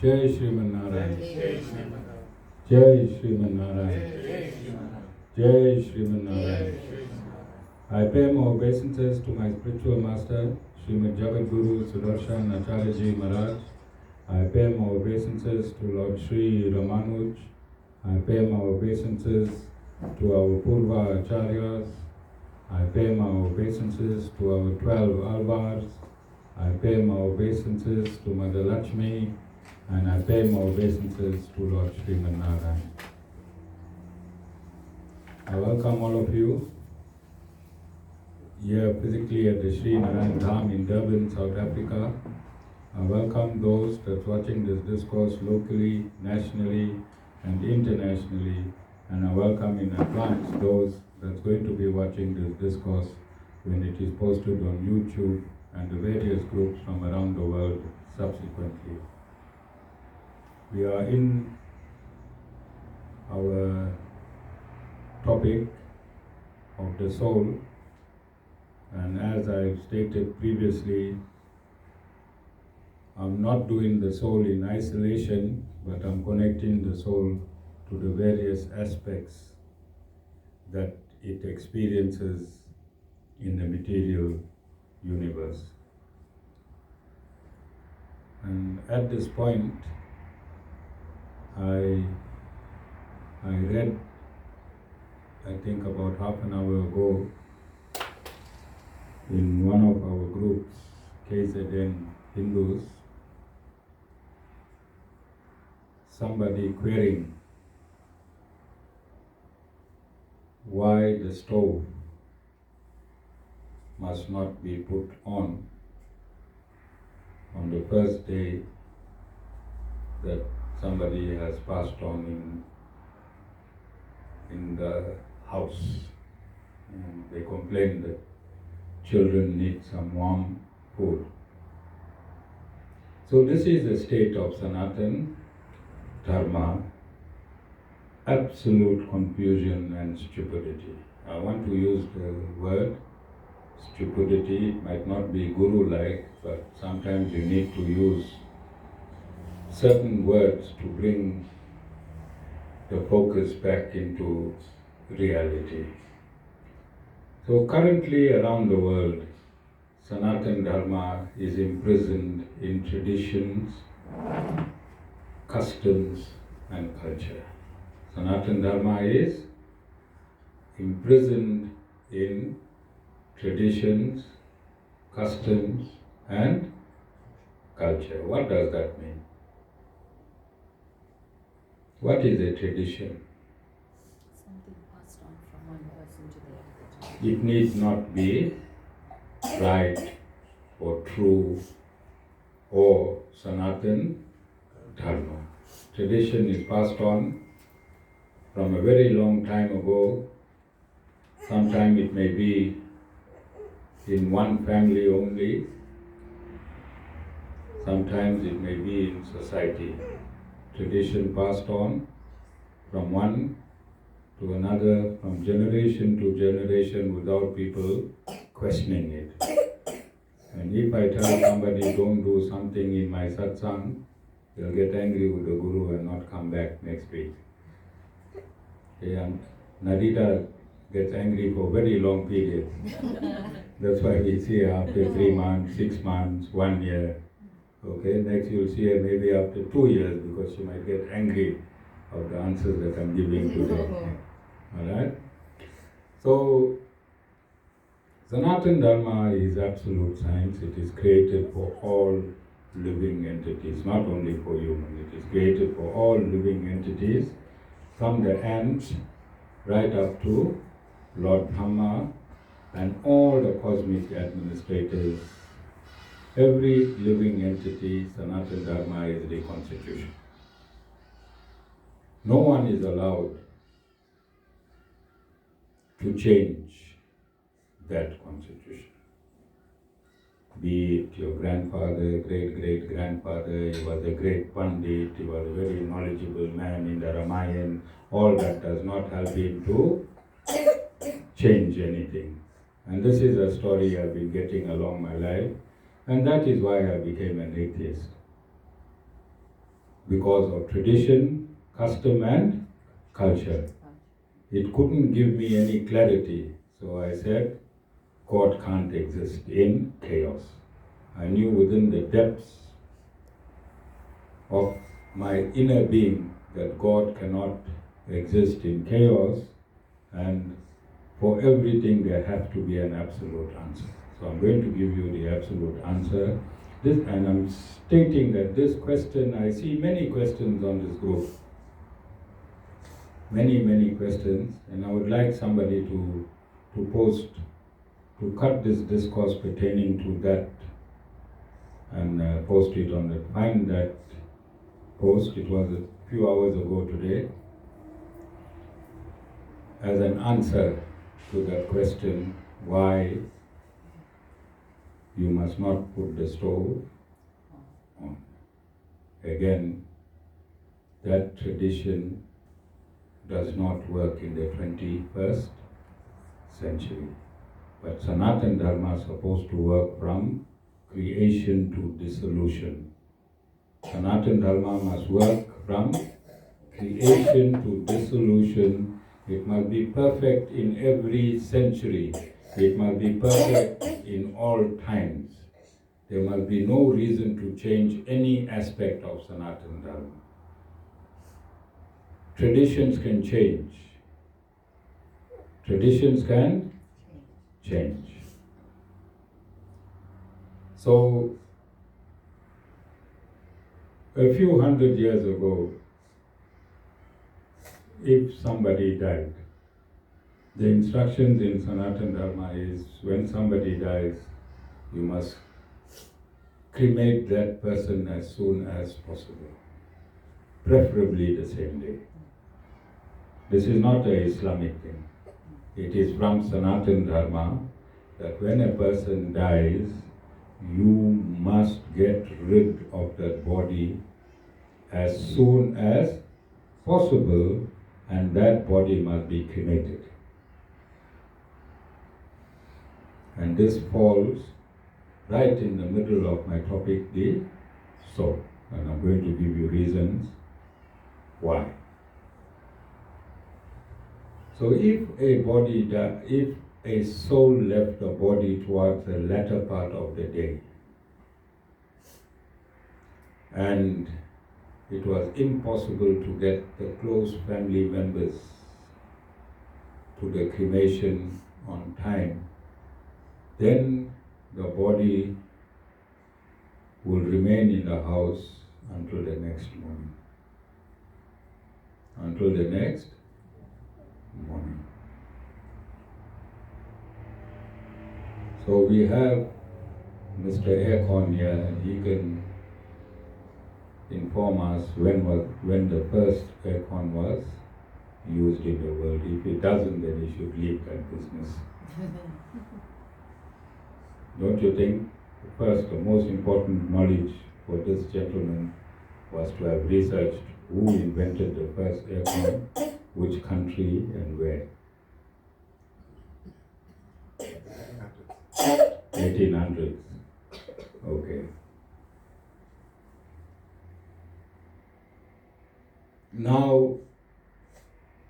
Jai Shriman Narayan. Jai Shriman. Jai Shriman Narayan. Jai Shriman. Jai Shriman Narayan. Jai Shriman. I pay my obeisances to my spiritual master, Srimad Jagat Guru Sudarshan Acharya Maharaj. I pay my obeisances to Lord Sri Ramanuj. I pay my obeisances to our Purva Acharyas. I pay my obeisances to our 12 Alvars. I pay my obeisances to Mother Lakshmi. And I pay my obeisances to Lord Sriman Narayan. I welcome all of you here physically at the Sri Narayan Dham in Durban, South Africa. I welcome those that's watching this discourse locally, nationally, and internationally. And I welcome in advance those that's going to be watching this discourse when it is posted on YouTube and the various groups from around the world subsequently. We are in our topic of the soul, and as I've stated previously, I'm not doing the soul in isolation, but I'm connecting the soul to the various aspects that it experiences in the material universe. And at this point, I read, I think about half an hour ago, in one of our groups, KZN Hindus, somebody querying why the stove must not be put on the first day that somebody has passed on in the house. And they complain that children need some warm food. So this is the state of Sanatan Dharma, absolute confusion and stupidity. I want to use the word stupidity. It might not be guru-like, but sometimes you need to use certain words to bring the focus back into reality. So currently around the world, Sanatan Dharma is imprisoned in traditions, customs, and culture. Sanatan Dharma is imprisoned in traditions, customs, and culture. What does that mean? What is a tradition? Something passed on from one person to the other. It need not be right or true or Sanatan Dharma. Tradition is passed on from a very long time ago. Sometimes it may be in one family only. Sometimes it may be in society. Tradition passed on from one to another, from generation to generation without people questioning it. And if I tell somebody don't do something in my satsang, they'll get angry with the guru and not come back next week. Okay, and Nadita gets angry for very long periods. That's why we see her after 3 months, 6 months, 1 year. Okay, next you'll see her maybe after 2 years because she might get angry of the answers that I'm giving today. Alright? So, Sanatan Dharma is absolute science. It is created for all living entities, not only for humans. It is created for all living entities, from the ants right up to Lord Brahma and all the cosmic administrators. Every living entity, Sanatan Dharma is the constitution. No one is allowed to change that constitution. Be it your grandfather, great-great-grandfather, he was a great Pandit, he was a very knowledgeable man in the Ramayana, all that does not help him to change anything. And this is a story I've been getting along my life, and that is why I became an atheist. because of tradition, custom, and culture. It couldn't give me any clarity, so I said, God can't exist in chaos. I knew within the depths of my inner being that God cannot exist in chaos, and for everything there has to be an absolute answer. So I'm going to give you the absolute answer. And I'm stating that this question, I see many questions on this group. Many questions, and I would like somebody to post, to cut this discourse pertaining to that and post it on the, find that post, it was a few hours ago today, as an answer to that question, why you must not put the stove on. Again, that tradition does not work in the 21st century. But Sanatana Dharma is supposed to work from creation to dissolution. Sanatana Dharma must work from creation to dissolution. It must be perfect in every century. It must be perfect in all times. There must be no reason to change any aspect of Sanatana Dharma. Traditions can change. Traditions can change. So, a few hundred years ago, if somebody died, the instructions in Sanatana Dharma is when somebody dies, you must cremate that person as soon as possible, preferably the same day. This is not an Islamic thing. It is from Sanatana Dharma that when a person dies, you must get rid of that body as soon as possible, and that body must be cremated. And this falls right in the middle of my topic, the soul. And I'm going to give you reasons why. So if a soul left the body towards the latter part of the day, and it was impossible to get the close family members to the cremation on time, then the body will remain in the house until the next morning. Until the next morning. So we have Mr. Aircon here, and he can inform us when the first aircon was used in the world. If it doesn't, then he should leave that business. Don't you think? First, the most important knowledge for this gentleman was to have researched who invented the first aircon, which country, and where. 1800s. Okay. Now,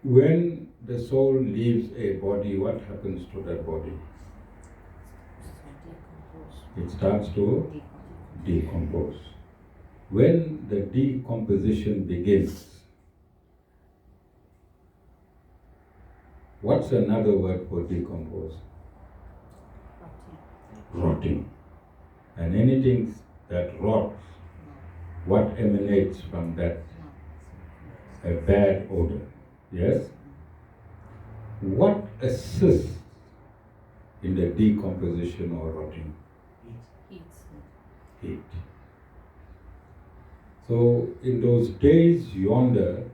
when the soul leaves a body, what happens to that body? It starts to decompose. When the decomposition begins, what's another word for decompose? Rotting. And anything that rots, what emanates from that? A bad odor. Yes? What assists in the decomposition or rotting? Heat. So in those days yonder,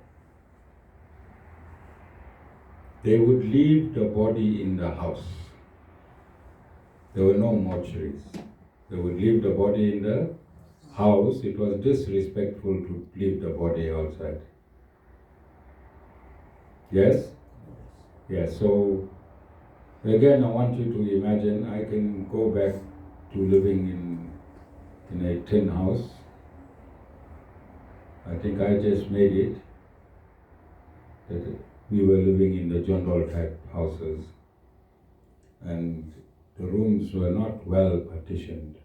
they would leave the body in the house. There were no mortuaries. They would leave the body in the house. It was disrespectful to leave the body outside. Yes? Yes, so again I want you to imagine I can go back to living in a tin house. I think I just made it that we were living in the Jondol type houses and the rooms were not well partitioned.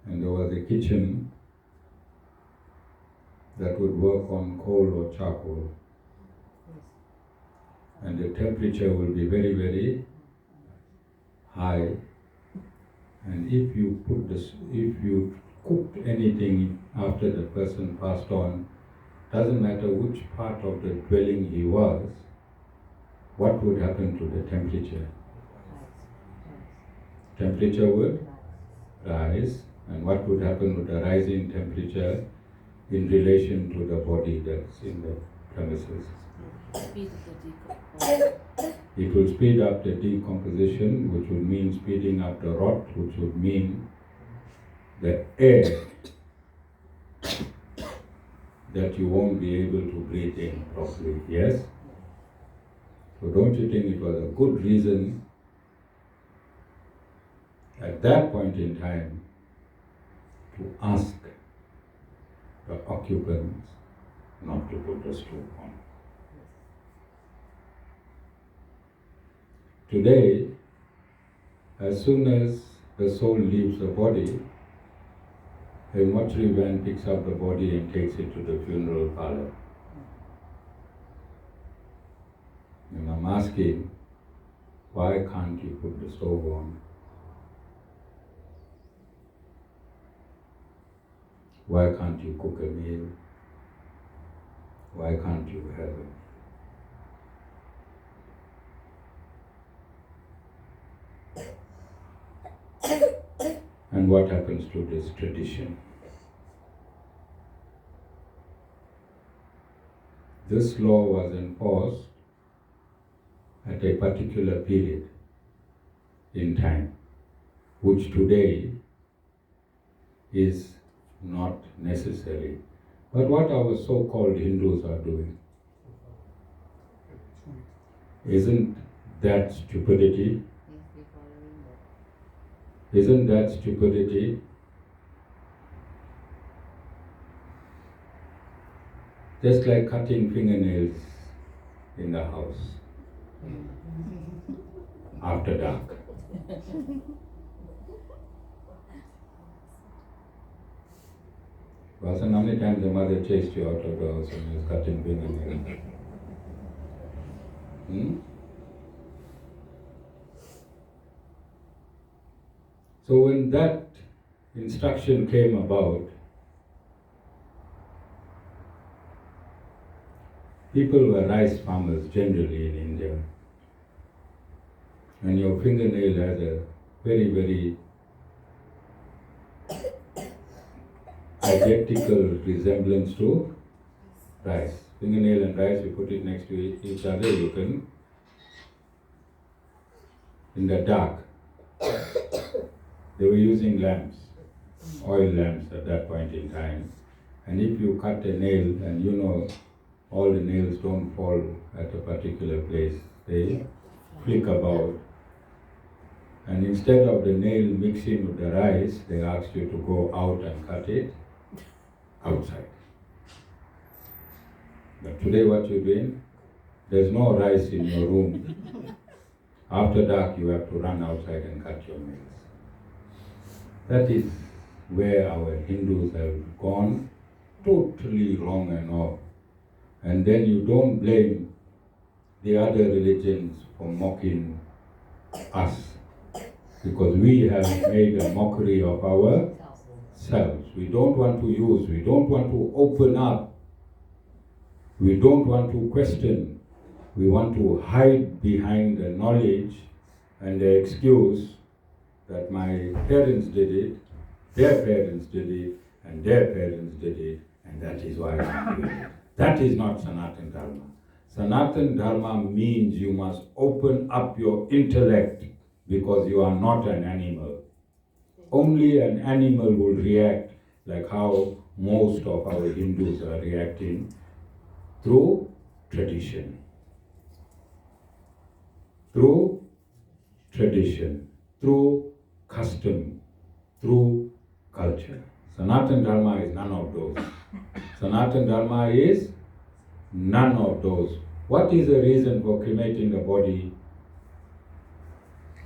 And there was a kitchen that would work on coal or charcoal. And the temperature will be very, very high. And if you cooked anything after the person passed on, doesn't matter which part of the dwelling he was, what would happen to the temperature? Temperature would rise, and what would happen with the rising temperature in relation to the body that's in the premises? Speed of the decomposition. It will speed up the decomposition, which would mean speeding up the rot, which would mean the air that you won't be able to breathe in properly. Yes? So don't you think it was a good reason at that point in time to ask the occupants not to put the stove on? Today, as soon as the soul leaves the body, a mortuary van picks up the body and takes it to the funeral parlor. And I'm asking, why can't you put the stove on? Why can't you cook a meal? Why can't you have it? And what happens to this tradition? This law was enforced at a particular period in time, which today is not necessary. But what our so-called Hindus are doing, isn't that stupidity? Isn't that stupidity? Just like cutting fingernails in the house after dark. Wasn't how many times the mother chased you out of the house when you was cutting fingernails? So when that instruction came about, people were rice farmers generally in India. And your fingernail has a very, very identical resemblance to rice. Fingernail and rice, you put it next to each other, you can, in the dark, they were using lamps, oil lamps at that point in time. And if you cut a nail, and you know all the nails don't fall at a particular place, they flick about. And instead of the nail mixing with the rice, they asked you to go out and cut it outside. But today what you're doing, there's no rice in your room. After dark you have to run outside and cut your nails. That is where our Hindus have gone totally wrong and off. And then you don't blame the other religions for mocking us, because we have made a mockery of ourselves. We don't want to use, we don't want to open up, we don't want to question, we want to hide behind the knowledge and the excuse that my parents did it, their parents did it, and their parents did it, and that is why I'm doing it. That is not Sanatana Dharma. Sanatana Dharma means you must open up your intellect, because you are not an animal. Only an animal will react like how most of our Hindus are reacting, through tradition. Through tradition, through custom, through culture. Sanatana Dharma is none of those. Sanatana Dharma is none of those. What is the reason for cremating the body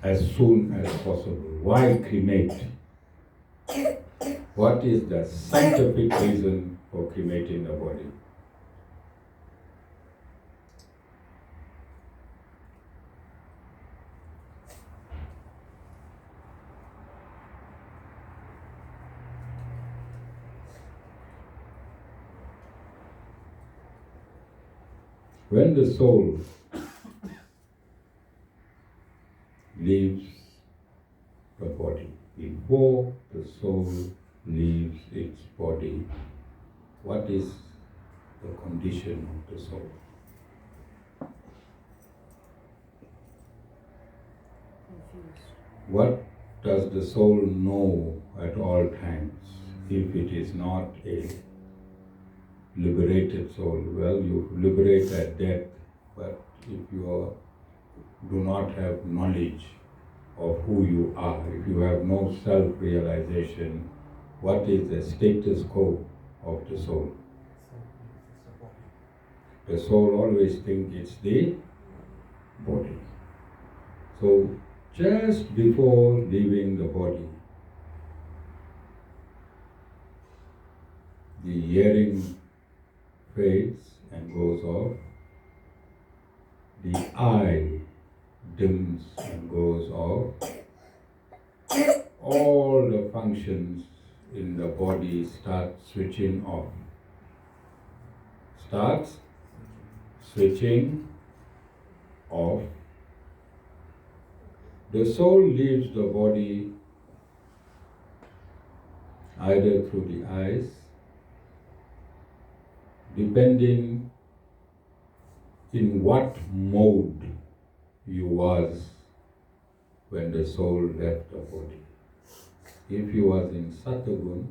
as soon as possible? Why cremate? What is the scientific reason for cremating the body? When the soul leaves the body, before the soul leaves its body, what is the condition of the soul? Confused. What does the soul know at all times if it is not a liberated soul? Well, you liberate at death, but if you do not have knowledge of who you are, if you have no self-realization, what is the status quo of the soul? The soul always thinks it's the body. So just before leaving the body, the hearing fades and goes off, the eye dims and goes off, all the functions in the body start switching off. Starts switching off. The soul leaves the body either through the eyes, depending in what mode you was when the soul left the body. If you was in Satagun,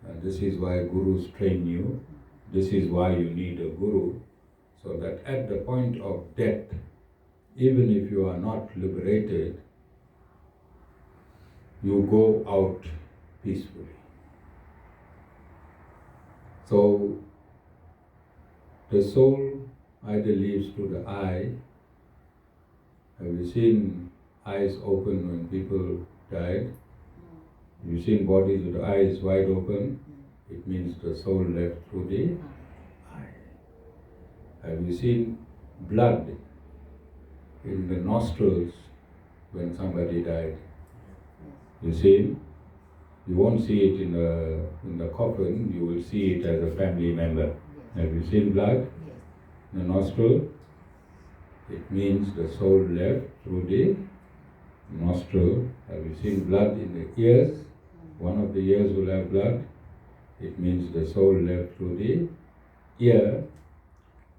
and this is why gurus train you, this is why you need a guru, so that at the point of death, even if you are not liberated, you go out peacefully. So the soul either leaves through the eye. Have you seen eyes open when people died? Have you seen bodies with the eyes wide open? It means the soul left through the eye. Have you seen blood in the nostrils when somebody died? You see? You won't see it in the coffin, you will see it as a family member. Have you seen blood in the nostril? It means the soul left through the nostril. Have you seen blood in the ears? One of the ears will have blood. It means the soul left through the ear.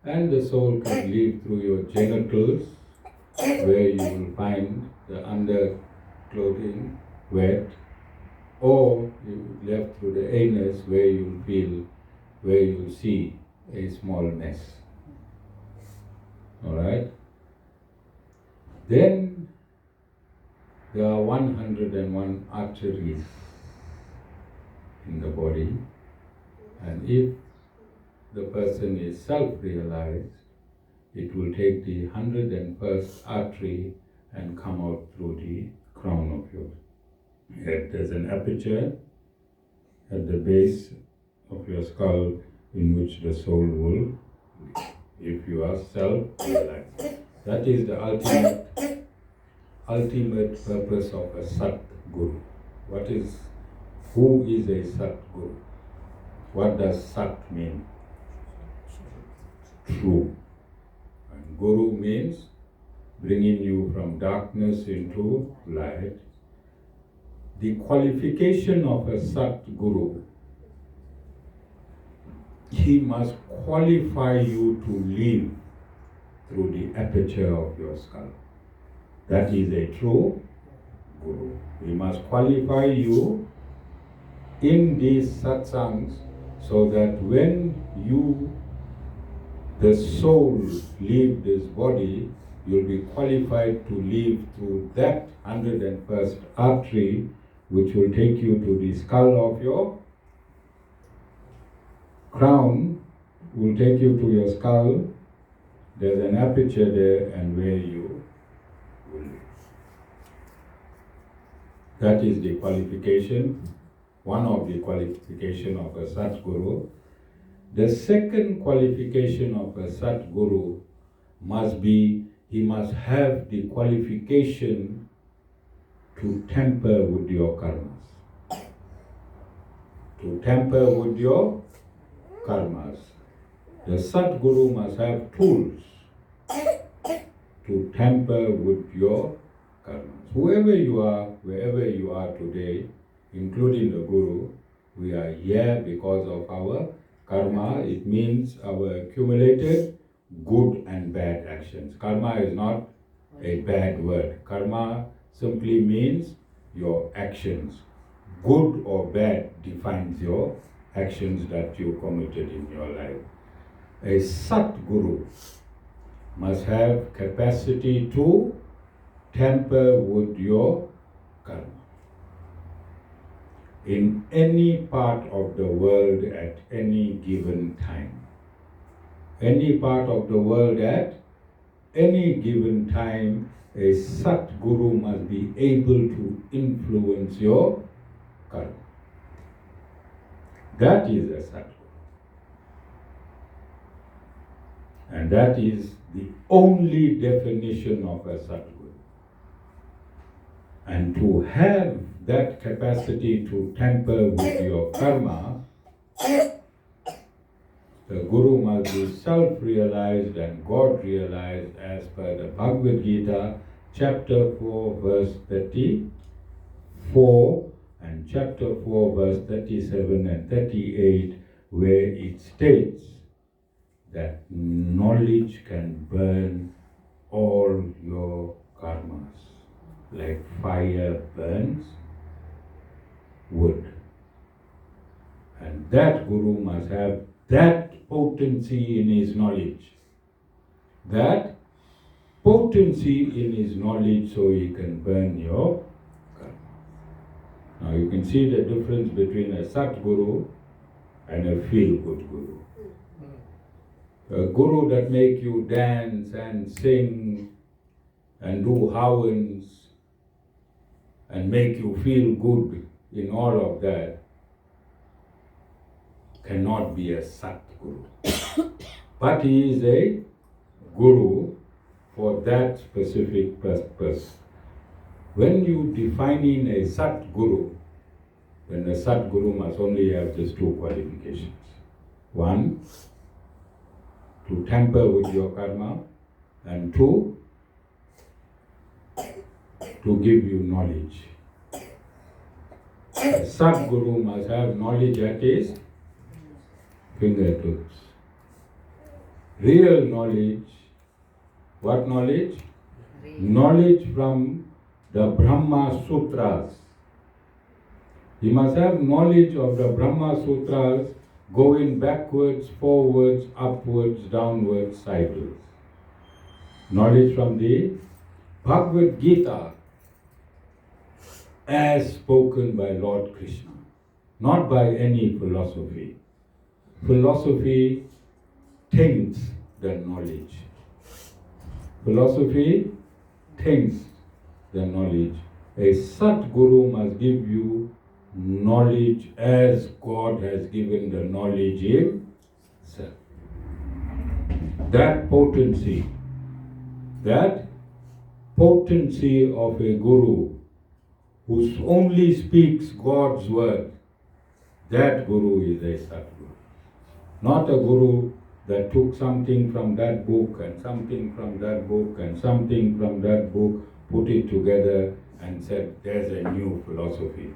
And the soul can leave through your genitals, where you will find the underclothing wet, or you left through the anus, where you feel, where you see a small mess. Alright? Then there are 101 arteries in the body, and if the person is self-realized, it will take the 101st artery and come out through the crown of your head. There's an aperture at the base of your skull in which the soul will live, if you are self-realized. That is the ultimate purpose of a Sat Guru. Who is a Sat Guru? What does Sat mean? True. And Guru means bringing you from darkness into light. The qualification of a Sat Guru, he must qualify you to live through the aperture of your skull. That is a true Guru. He must qualify you in these satsangs so that when the soul, leave this body, you'll be qualified to live through that 101st artery, which will take you to the skull of your crown, will take you to your skull. There's an aperture there, and where you will live. That is the qualification, one of the qualification of a Satguru. The second qualification of a Satguru must be, he must have the qualification to tamper with your karmas. To tamper with your karmas. The Satguru must have tools to tamper with your karmas. Whoever you are, wherever you are today, including the Guru, we are here because of our karma. It means our accumulated good and bad actions. Karma is not a bad word. Karma simply means your actions. Good or bad defines your actions that you committed in your life. A Satguru must have capacity to tamper with your karma. In any part of the world at any given time. Any part of the world at any given time, a Satguru must be able to influence your karma. That is a Satguru. And that is the only definition of a Satguru. And to have that capacity to tamper with your karma, the Guru must be self-realized and God-realized as per the Bhagavad Gita, chapter 4, verse 34, and chapter 4, verse 37 and 38, where it states that knowledge can burn all your karmas, like fire burns wood. And that Guru must have that potency in his knowledge. That potency in his knowledge so he can burn your karma. Now you can see the difference between a Satguru and a feel-good Guru. A Guru that make you dance and sing and do howans and make you feel good in all of that cannot be a Satguru. But he is a Guru for that specific purpose. When you defining a Satguru, then the Satguru must only have just two qualifications. One, to tamper with your karma, and two, to give you knowledge. A Satguru must have knowledge at his fingertips. Real knowledge. What knowledge? Knowledge from the Brahma Sutras. He must have knowledge of the Brahma Sutras going backwards, forwards, upwards, downwards, sideways. Knowledge from the Bhagavad Gita as spoken by Lord Krishna, not by any philosophy. Philosophy taints the knowledge. Philosophy taints the knowledge. A Satguru must give you knowledge as God has given the knowledge himself. That potency of a Guru who only speaks God's word, that Guru is a Satguru. Not a Guru that took something from that book and something from that book and something from that book, put it together and said, there's a new philosophy.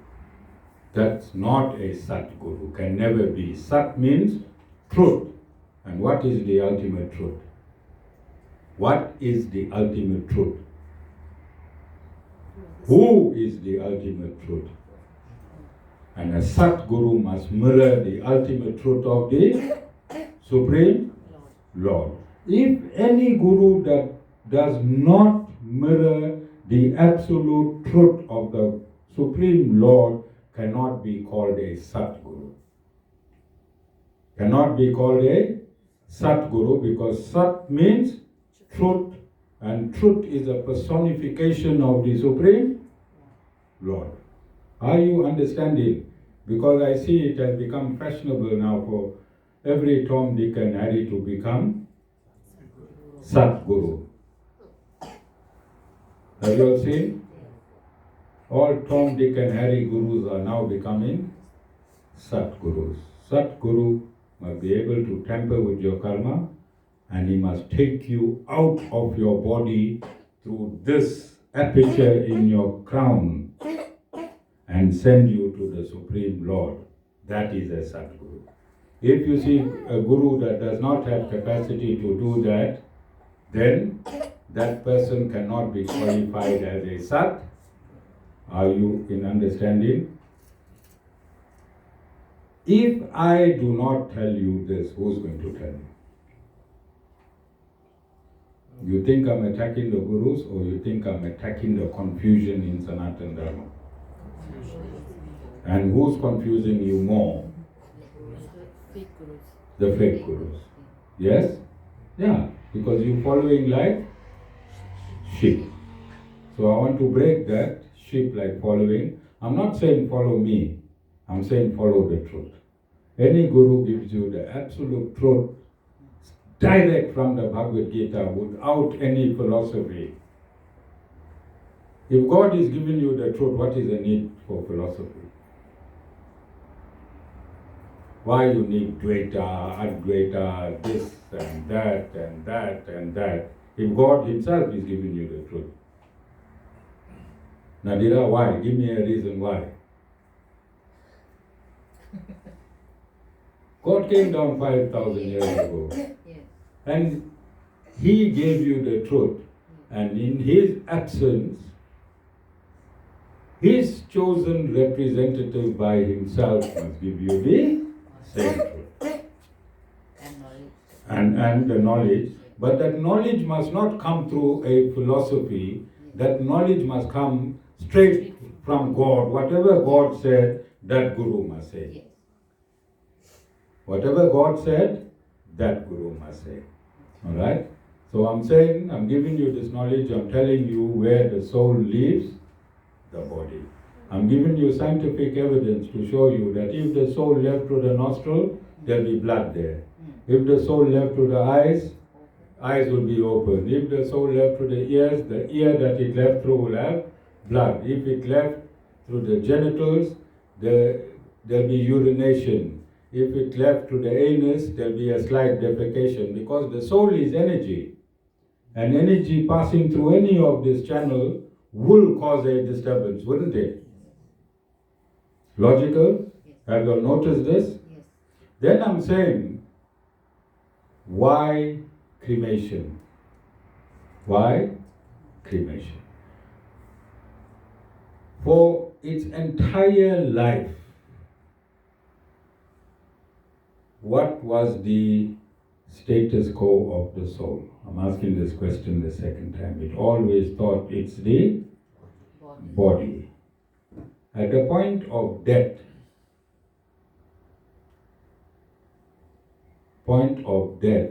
That's not a Satguru, can never be. Sat means truth. And what is the ultimate truth? What is the ultimate truth? Who is the ultimate truth? And a Satguru must mirror the ultimate truth of the Supreme Lord. If any Guru that does not mirror the absolute truth of the Supreme Lord cannot be called a Satguru. Cannot be called a Satguru because Sat means truth, and truth is a personification of the Supreme Lord. Are you understanding? Because I see it has become fashionable now for every Tom, Dick and Harry to become Satguru. Have you all seen? All Tom, Dick and Harry gurus are now becoming Satgurus. Satguru must be able to tamper with your karma, and he must take you out of your body through this aperture in your crown and send you to the Supreme Lord. That is a Satguru. If you see a guru that does not have capacity to do that, then that person cannot be qualified as a Sat. Are you in understanding? If I do not tell you this, who's going to tell you? You think I'm attacking the gurus, or you think I'm attacking the confusion in Sanatana Dharma? And who's confusing you more? The fake gurus. The fake gurus. Yes? Yeah, because you're following like sheep. So I want to break that sheep like following. I'm not saying follow me. I'm saying follow the truth. Any guru gives you the absolute truth direct from the Bhagavad Gita without any philosophy. If God is giving you the truth, what is the need for philosophy? Why you need Dvaita, Advaita, this and that and that and that, if God himself is giving you the truth? Nadira, why? Give me a reason why. God came down 5,000 years ago, Yes. and he gave you the truth, and in his absence, his chosen representative by himself must give you the same truth And knowledge. and the knowledge. But that knowledge must not come through a philosophy. That knowledge must come straight from God. Whatever God said, that Guru must say. Yes. Whatever God said, that Guru must say. Alright? So I'm saying, I'm giving you this knowledge, I'm telling you where the soul leaves the body. I'm giving you scientific evidence to show you that if the soul left to the nostril, there'll be blood there. If the soul left to the eyes will be open. If the soul left to the ears, the ear that it left through will have blood. If it left through the genitals, there'll be urination. If it left to the anus, there'll be a slight defecation, because the soul is energy. And energy passing through any of this channel will cause a disturbance, wouldn't it? Logical? Yes. Have you noticed this? Yes. Then I'm saying, why cremation? Why cremation? For its entire life, what was the status quo of the soul? I'm asking this question the second time. It always thought it's the body. At the point of death,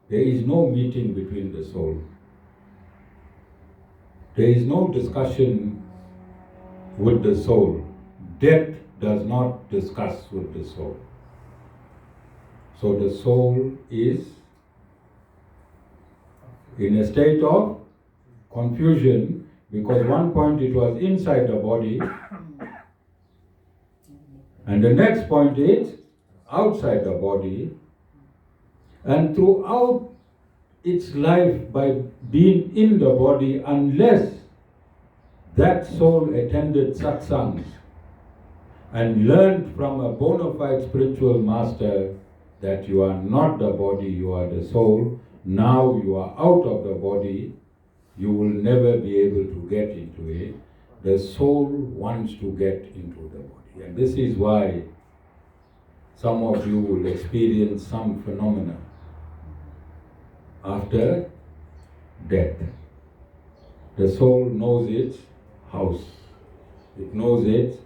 there is no meeting between the soul. There is no discussion with the soul. Death does not discuss with the soul. So the soul is in a state of confusion, because one point it was inside the body, and the next point is outside the body, and throughout its life by being in the body, unless that soul attended satsangs and learned from a bona fide spiritual master that you are not the body, you are the soul, now you are out of the body, you will never be able to get into it. The soul wants to get into the body. And this is why some of you will experience some phenomena after death. The soul knows its house. It knows its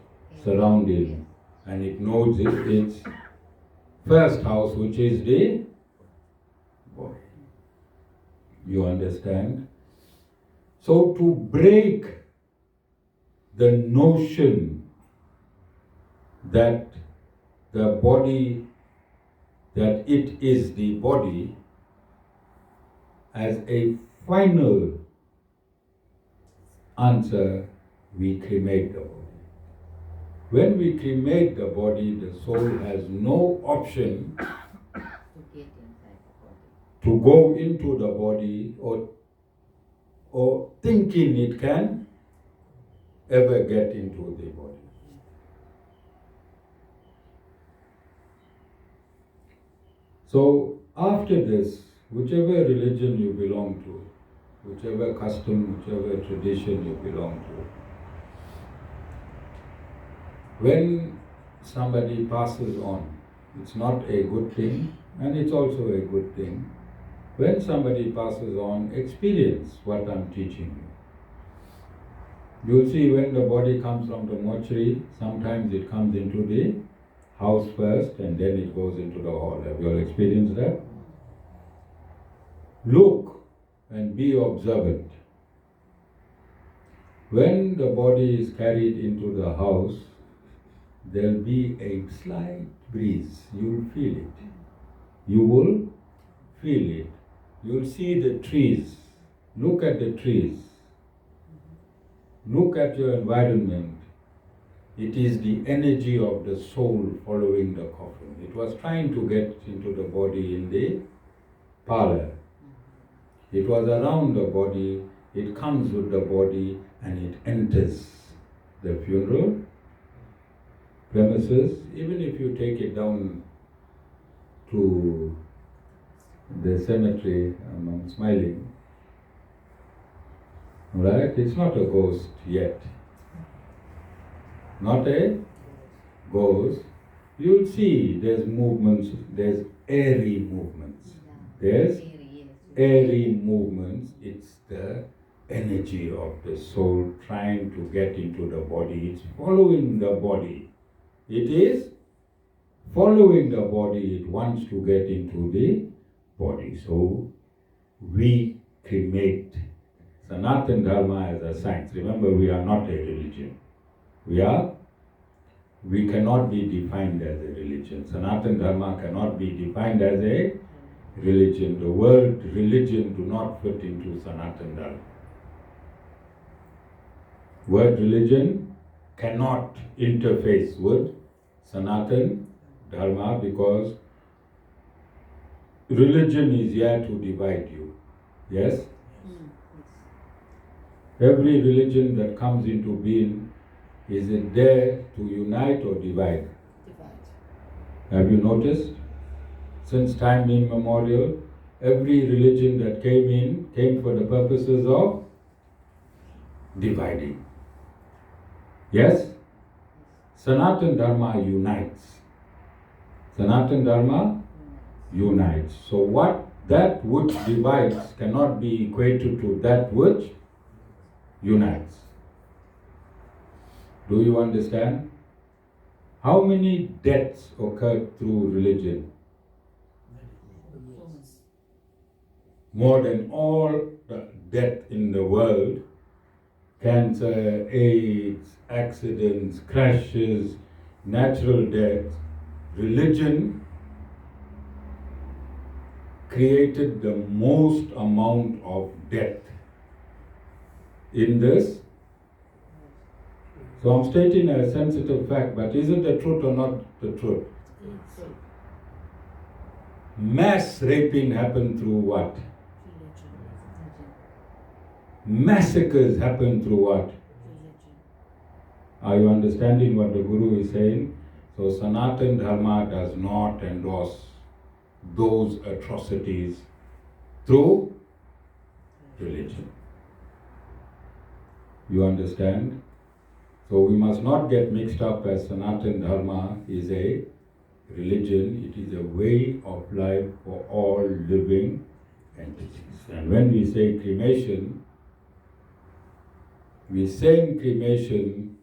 surrounding, and it knows its first house, which is the body. You understand? So to break the notion that the body, that it is the body, as a final answer, we cremate the body. When we cremate the body, the soul has no option To get inside the body. to go into the body or thinking it can ever get into the body. So after this, whichever religion you belong to, whichever custom, whichever tradition you belong to, when somebody passes on, it's not a good thing, and it's also a good thing. When somebody passes on, experience what I'm teaching you. You'll see when the body comes from the mortuary, sometimes it comes into the house first and then it goes into the hall. Have you all experienced that? Look and be observant. When the body is carried into the house, there'll be a slight breeze. You'll feel it. You will feel it. You'll see the trees. Look at the trees. Look at your environment. It is the energy of the soul following the coffin. It was trying to get into the body in the parlor. It was around the body, it comes with the body, and it enters the funeral premises. Even if you take it down to the cemetery, I'm smiling. Right? It's not a ghost yet. Not a ghost. You'll see there's movements, there's airy movements. There's airy movements. It's the energy of the soul trying to get into the body. It's following the body. It is following the body. It wants to get into the body. So we cremate. Sanatana Dharma as a science. Remember, we are not a religion. We cannot be defined as a religion. Sanatana Dharma cannot be defined as a religion. The word religion do not fit into Sanatana Dharma. Word religion cannot interface with Sanatana Dharma because religion is here to divide you. Yes? Every religion that comes into being, is it there to unite or divide? Divide. Have you noticed? Since time immemorial, every religion that came for the purposes of dividing. Yes? Sanatana Dharma unites. Sanatana Dharma unites. So that which divides cannot be equated to that which unites. Do you understand? How many deaths occurred through religion? More than all the death in the world. Cancer, AIDS, accidents, crashes, natural deaths. Religion created the most amount of death in this. So I'm stating a sensitive fact, but is it the truth or not the truth? Mass raping happened through what? Massacres happen through what? Are you understanding what the Guru is saying? So Sanatana Dharma does not endorse those atrocities through religion. You understand? So we must not get mixed up as Sanatana Dharma is a religion. It is a way of life for all living entities. And when we say cremation, we say cremation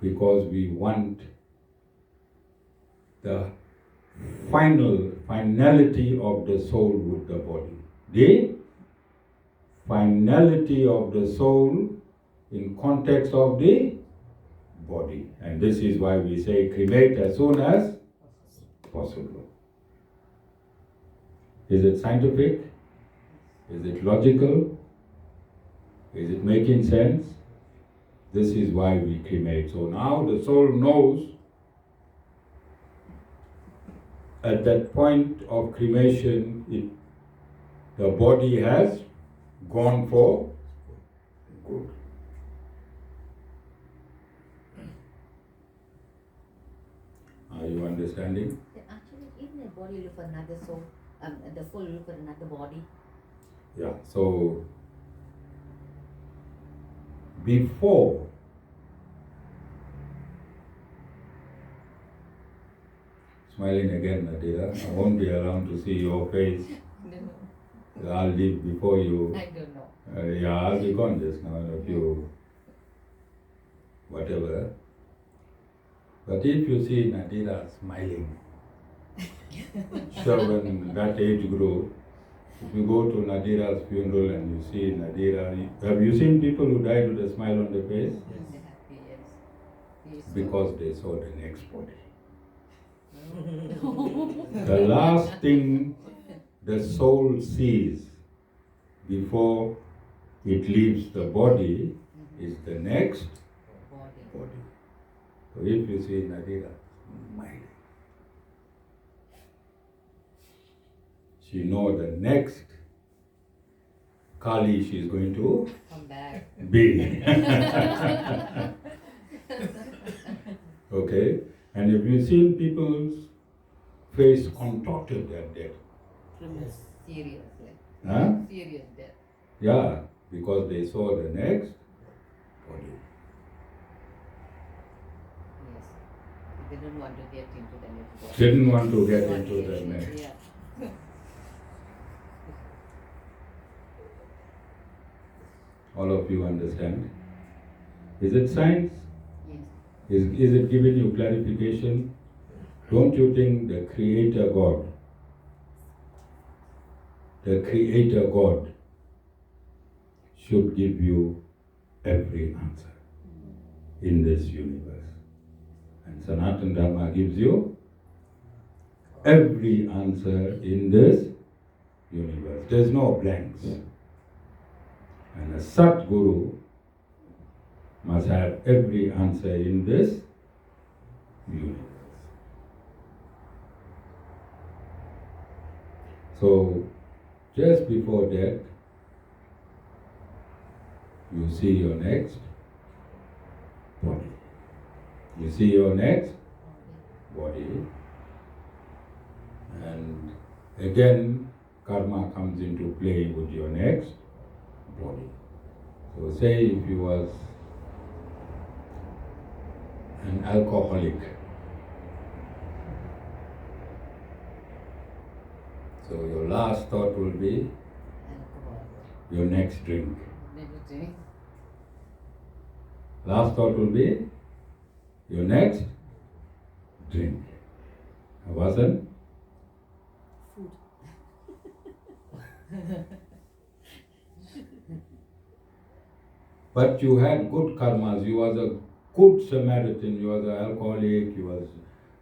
because we want the finality of the soul with the body. The finality of the soul in context of the body. And this is why we say cremate as soon as possible. Is it scientific? Is it logical? Is it making sense? This is why we cremate. So now the soul knows at that point of cremation, the body has gone for good. Are you understanding? Actually, even the body look for another soul, the soul look for another body. Yeah, so before smiling again, Nadira, I won't be around to see your face. No, I'll leave before you. I don't know. Yeah, I'll be gone just now in a few, whatever. But if you see Nadira smiling, sure, when that age group, if you go to Nadira's funeral and you see Nadira, have you seen people who died with a smile on their face? They're happy, yes. Yes. Because they saw the next body. The last thing the soul sees before it leaves the body is the next Body. body. So if you see Nadira smiling, she knows the next Kali she is going to Come back. be. Okay? And if you see people's face contorted at death, Seriously. huh? Serious death. Yeah, because they saw the next body. Yes. They didn't want to get into the next body. Didn't want to get Body, into the next. Yeah. All of you understand? Is it science? Yes. Is it giving you clarification? Don't you think the Creator God, should give you every answer in this universe? And Sanatana Dharma gives you every answer in this universe. There's no blanks. And a Sat Guru must have every answer in this universe. So, just before death, you see your next body. You see your next body. And again, karma comes into play with your next body. So say if you was an alcoholic, so your last thought will be Alcohol. your next drink. Never drink. Last thought will be your next drink. Wasn't? Food. But you had good karmas. You was a good Samaritan. You was an alcoholic. You was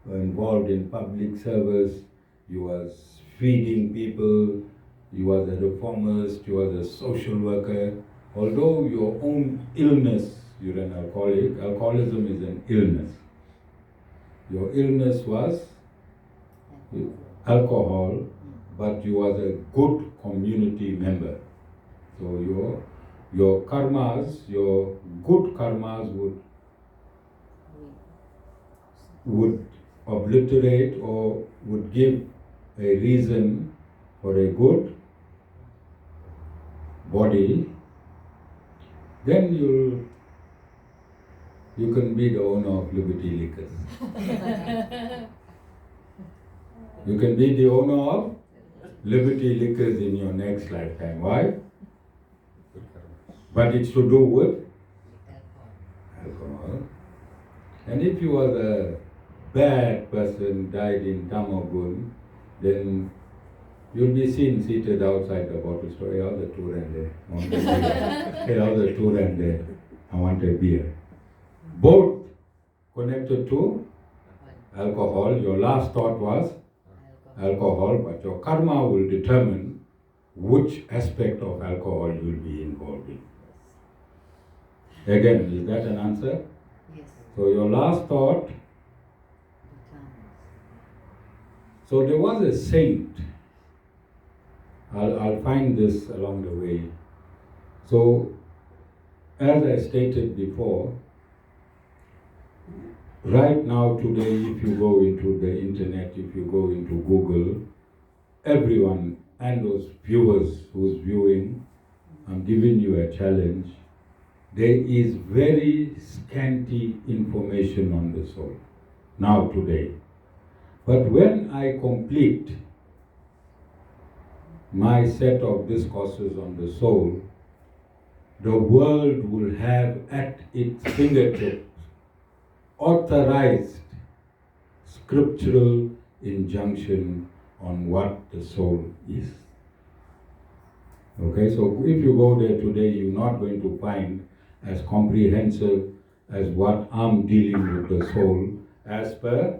involved in public service. You was feeding people. You was a reformist. You was a social worker. Although your own illness, you're an alcoholic. Alcoholism is an illness. Your illness was alcohol, but you was a good community member. So your karmas, your good karmas would obliterate or would give a reason for a good body. Then you can be the owner of Liberty Liquors. You can be the owner of Liberty Liquors in your next lifetime. Why? But it's to do with alcohol. And if you was a bad person, died in Tamagun, then you'll be seen seated outside the bottle store. Hey, the tour and there. I want a beer. Hey, the tour and there. I want a beer. Both connected to alcohol. Your last thought was alcohol, but your karma will determine which aspect of alcohol you will be involved in. Again, is that an answer? Yes. So your last thought. So there was a saint. I'll find this along the way. So, as I stated before, right now today, if you go into the internet, if you go into Google, everyone and those viewers who's viewing, I'm giving you a challenge. There is very scanty information on the soul now today. But when I complete my set of discourses on the soul, the world will have at its fingertips authorized scriptural injunction on what the soul is. Okay, so if you go there today, you're not going to find as comprehensive as what I'm dealing with the soul as per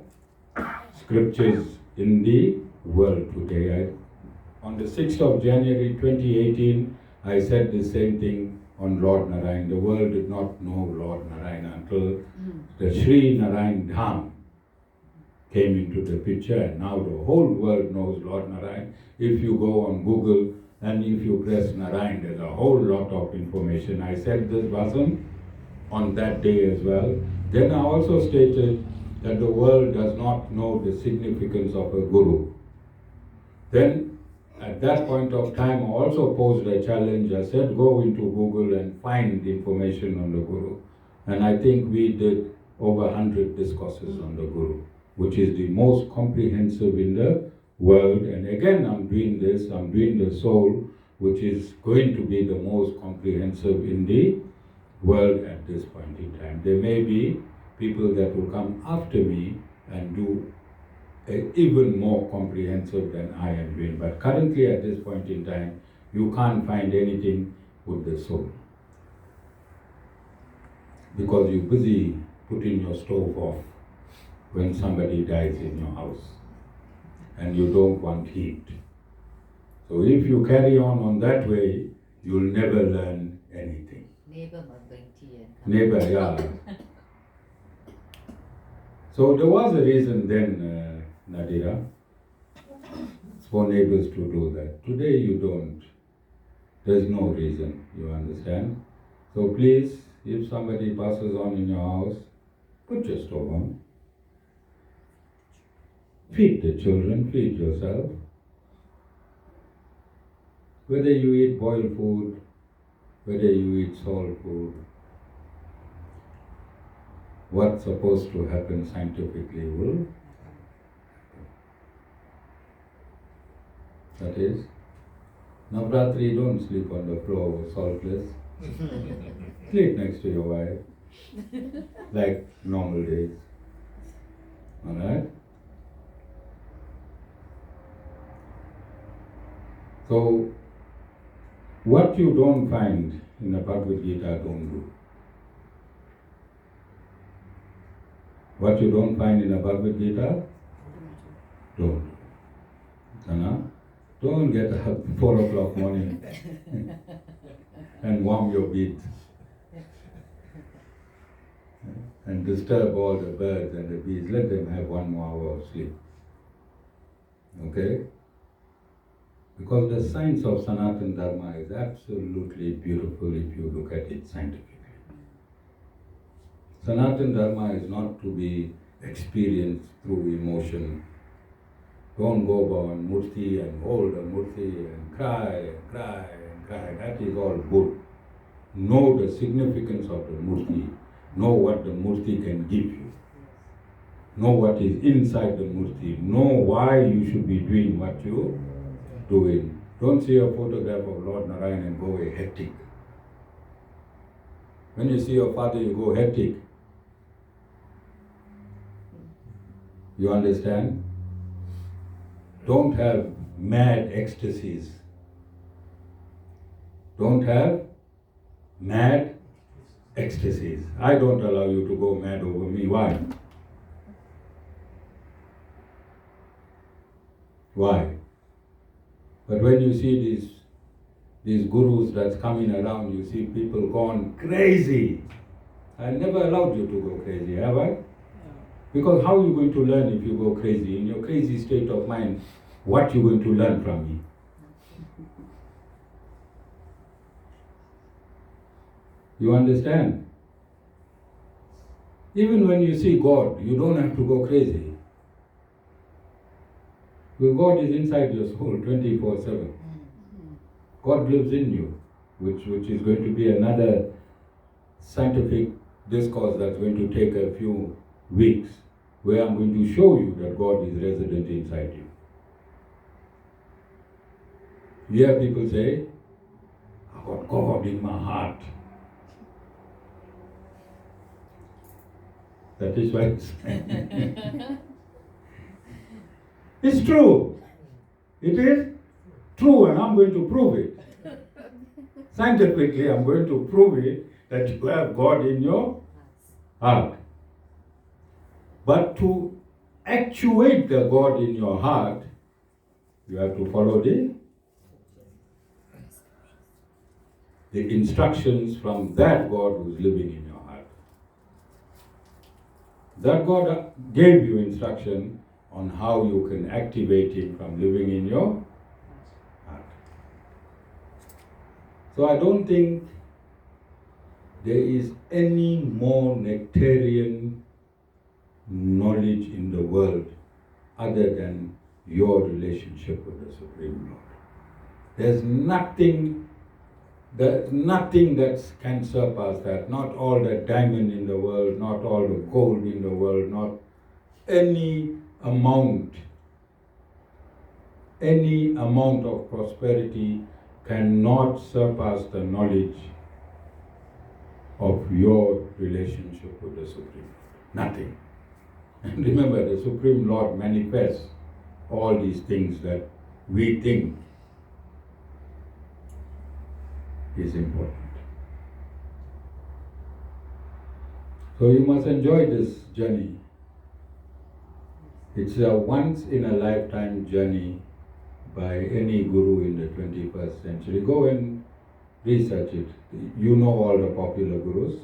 scriptures in the world today. On the 6th of January 2018, I said the same thing on Lord Narayan. The world did not know Lord Narayan until the Sri Narayan Dham came into the picture, and now the whole world knows Lord Narayan. If you go on Google and if you press Narayan, there's a whole lot of information. I said this wasn't on that day as well. Then I also stated that the world does not know the significance of a guru. Then at that point of time, I also posed a challenge. I said, go into Google and find information on the Guru. And I think we did over 100 discourses on the Guru, which is the most comprehensive in the world. And again, I'm doing the soul, which is going to be the most comprehensive in the world at this point in time. There may be people that will come after me and do even more comprehensive than I am doing. But currently at this point in time, you can't find anything with the soul. Because you're busy putting your stove off when somebody dies in your house and you don't want heat. So if you carry on that way, you'll never learn anything. Neighbor, yeah. So there was a reason then, Nadira, for neighbors to do that. Today you don't. There's no reason, you understand? So please, if somebody passes on in your house, put your stove on. Feed the children, feed yourself. Whether you eat boiled food, whether you eat salt food, what's supposed to happen scientifically will. That is, Navratri, don't sleep on the floor saltless. Sleep next to your wife, like normal days. Alright? So, what you don't find in the Bhagavad Gita, don't do. What you don't find in the Bhagavad Gita, don't. Don't get up 4 o'clock morning and warm your beat and disturb all the birds and the bees. Let them have 1 more hour of sleep. Okay? Because the science of Sanatana Dharma is absolutely beautiful if you look at it scientifically. Sanatana Dharma is not to be experienced through emotion. Don't go on murti and hold a murti and cry and cry and cry. That is all good. Know the significance of the murti. Know what the murti can give you. Know what is inside the murti. Know why you should be doing what you're doing. Don't see a photograph of Lord Narayan and go away hectic. When you see your father, you go hectic. You understand? Don't have mad ecstasies. Don't have mad ecstasies. I don't allow you to go mad over me. Why? Why? But when you see these gurus that's coming around, you see people gone crazy. I never allowed you to go crazy, have I? Because how are you going to learn if you go crazy? In your crazy state of mind, what you going to learn from me? You understand? Even when you see God, you don't have to go crazy. Because God is inside your soul 24/7. God lives in you, which is going to be another scientific discourse that's going to take a few weeks, where I'm going to show you that God is resident inside you. You hear people say, I've got God in my heart. That is why it's true. It is true, and I'm going to prove it. Scientifically, I'm going to prove it that you have God in your heart. But to actuate the God in your heart, you have to follow the instructions from that God who's living in your heart. That God gave you instruction on how you can activate Him from living in your heart. So I don't think there is any more nectarian knowledge in the world other than your relationship with the Supreme Lord. There's nothing that can surpass that. Not all the diamond in the world, not all the gold in the world, not any amount of prosperity cannot surpass the knowledge of your relationship with the Supreme Lord. Nothing. And remember, the Supreme Lord manifests all these things that we think is important. So you must enjoy this journey. It's a once in a lifetime journey by any guru in the 21st century. Go and research it. You know all the popular gurus.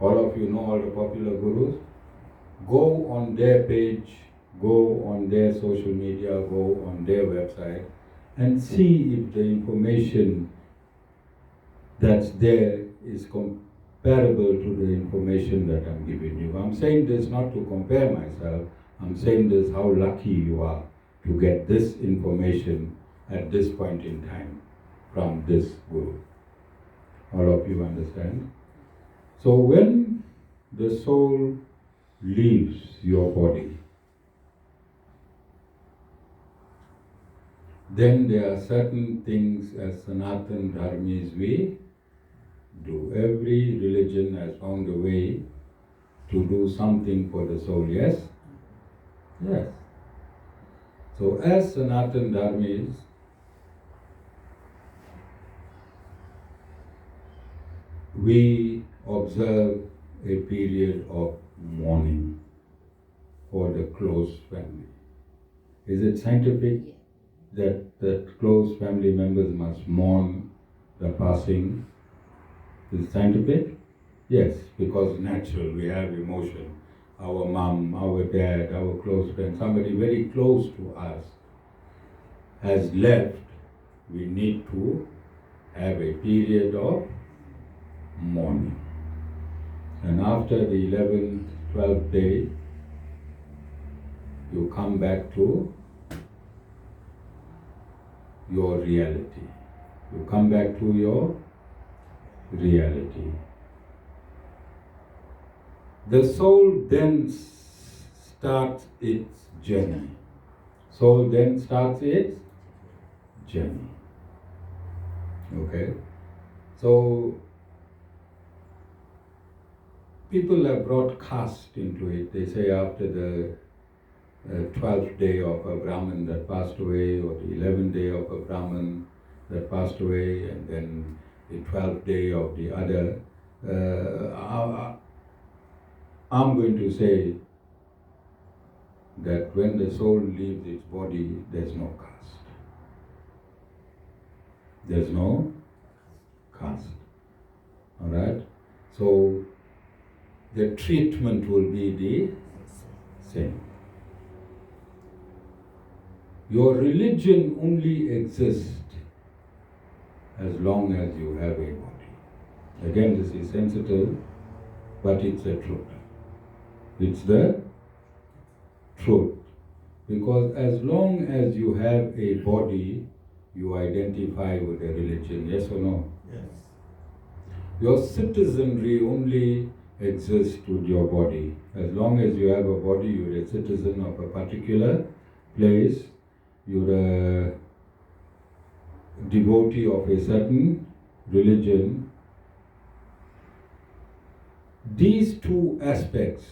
All of you know all the popular gurus. Go on their page, go on their social media, go on their website, and see if the information that's there is comparable to the information that I'm giving you. I'm saying this not to compare myself. I'm saying this how lucky you are to get this information at this point in time from this guru. All of you understand? So when the soul leaves your body, then there are certain things as Sanatan Dharmis we do. Every religion has found a way to do something for the soul, yes? Yes. So as Sanatan Dharmis, we observe a period of mourning for the close family. Is it scientific that close family members must mourn the passing? Is it scientific? Yes, because natural, we have emotion. Our mom, our dad, our close friend, somebody very close to us has left. We need to have a period of mourning. And after the 11th, 12th day, you come back to your reality. You come back to your reality. The soul then starts its journey. Soul then starts its journey. Okay? So, people have brought caste into it. They say after the 12th day of a Brahmin that passed away, or the 11th day of a Brahmin that passed away, and then the 12th day of the other. I'm going to say that when the soul leaves its body, there's no caste. There's no caste. Alright? So the treatment will be the same. Your religion only exists as long as you have a body. Again, this is sensitive, but it's the truth. It's the truth. Because as long as you have a body, you identify with a religion. Yes or no? Yes. Your citizenry only exists with your body. As long as you have a body, you're a citizen of a particular place, you're a devotee of a certain religion. These two aspects,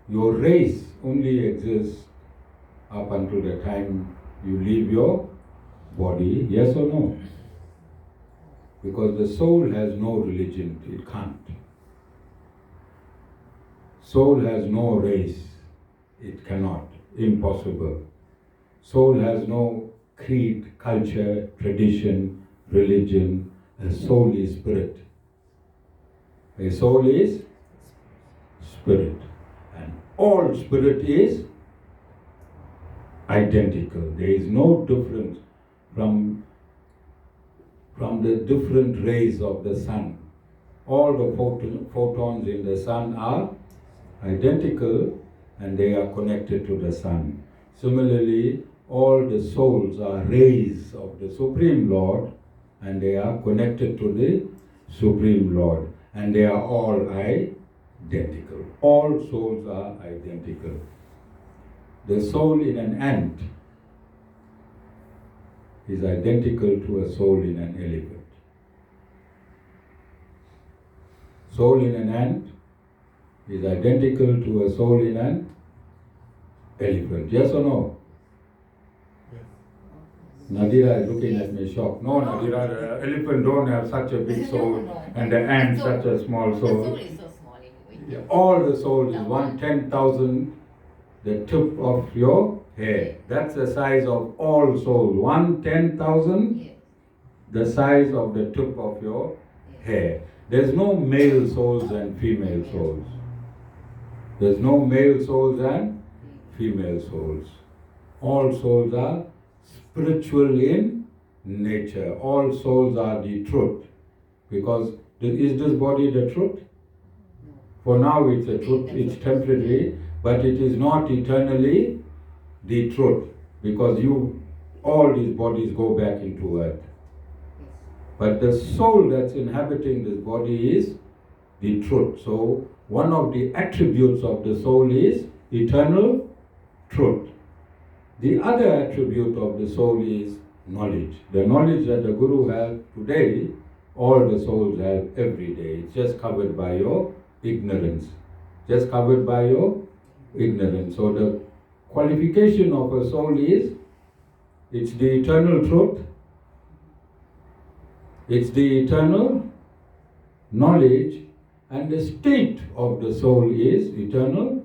your race only exists up until the time you leave your body. Yes or no? Because the soul has no religion, it can't. Soul has no race, it cannot, impossible. Soul has no creed, culture, tradition, religion. A soul is spirit. A soul is spirit. And all spirit is identical. There is no difference from the different rays of the sun. All the photons in the sun are identical and they are connected to the sun. Similarly, all the souls are rays of the Supreme Lord and they are connected to the Supreme Lord. And they are all identical. All souls are identical. The soul in an ant is identical to a soul in an elephant. Soul in an ant is identical to a soul in an elephant. Yes or no? Yes. Nadira is looking at me shocked. No, Nadira, the elephant don't have such a big soul and the ant such a small The soul soul. is so small anyway. Yeah, all the soul is 1/10,000 the tip of your hair. That's the size of all souls. 1/10,000 Yes. the size of the tip of your hair. There's no male souls and female souls. There's no male souls and female souls. All souls are spiritual in nature. All souls are the truth. Because is this body the truth? No. For now it's a truth, it's temporary, but it is not eternally the truth. Because all these bodies go back into earth. Yes. But the soul that's inhabiting this body is the truth. So one of the attributes of the soul is eternal truth. The other attribute of the soul is knowledge. The knowledge that the Guru has today, all the souls have every day. It's just covered by your ignorance. Just covered by your ignorance. So the qualification of a soul is, it's the eternal truth, it's the eternal knowledge, and the state of the soul is eternal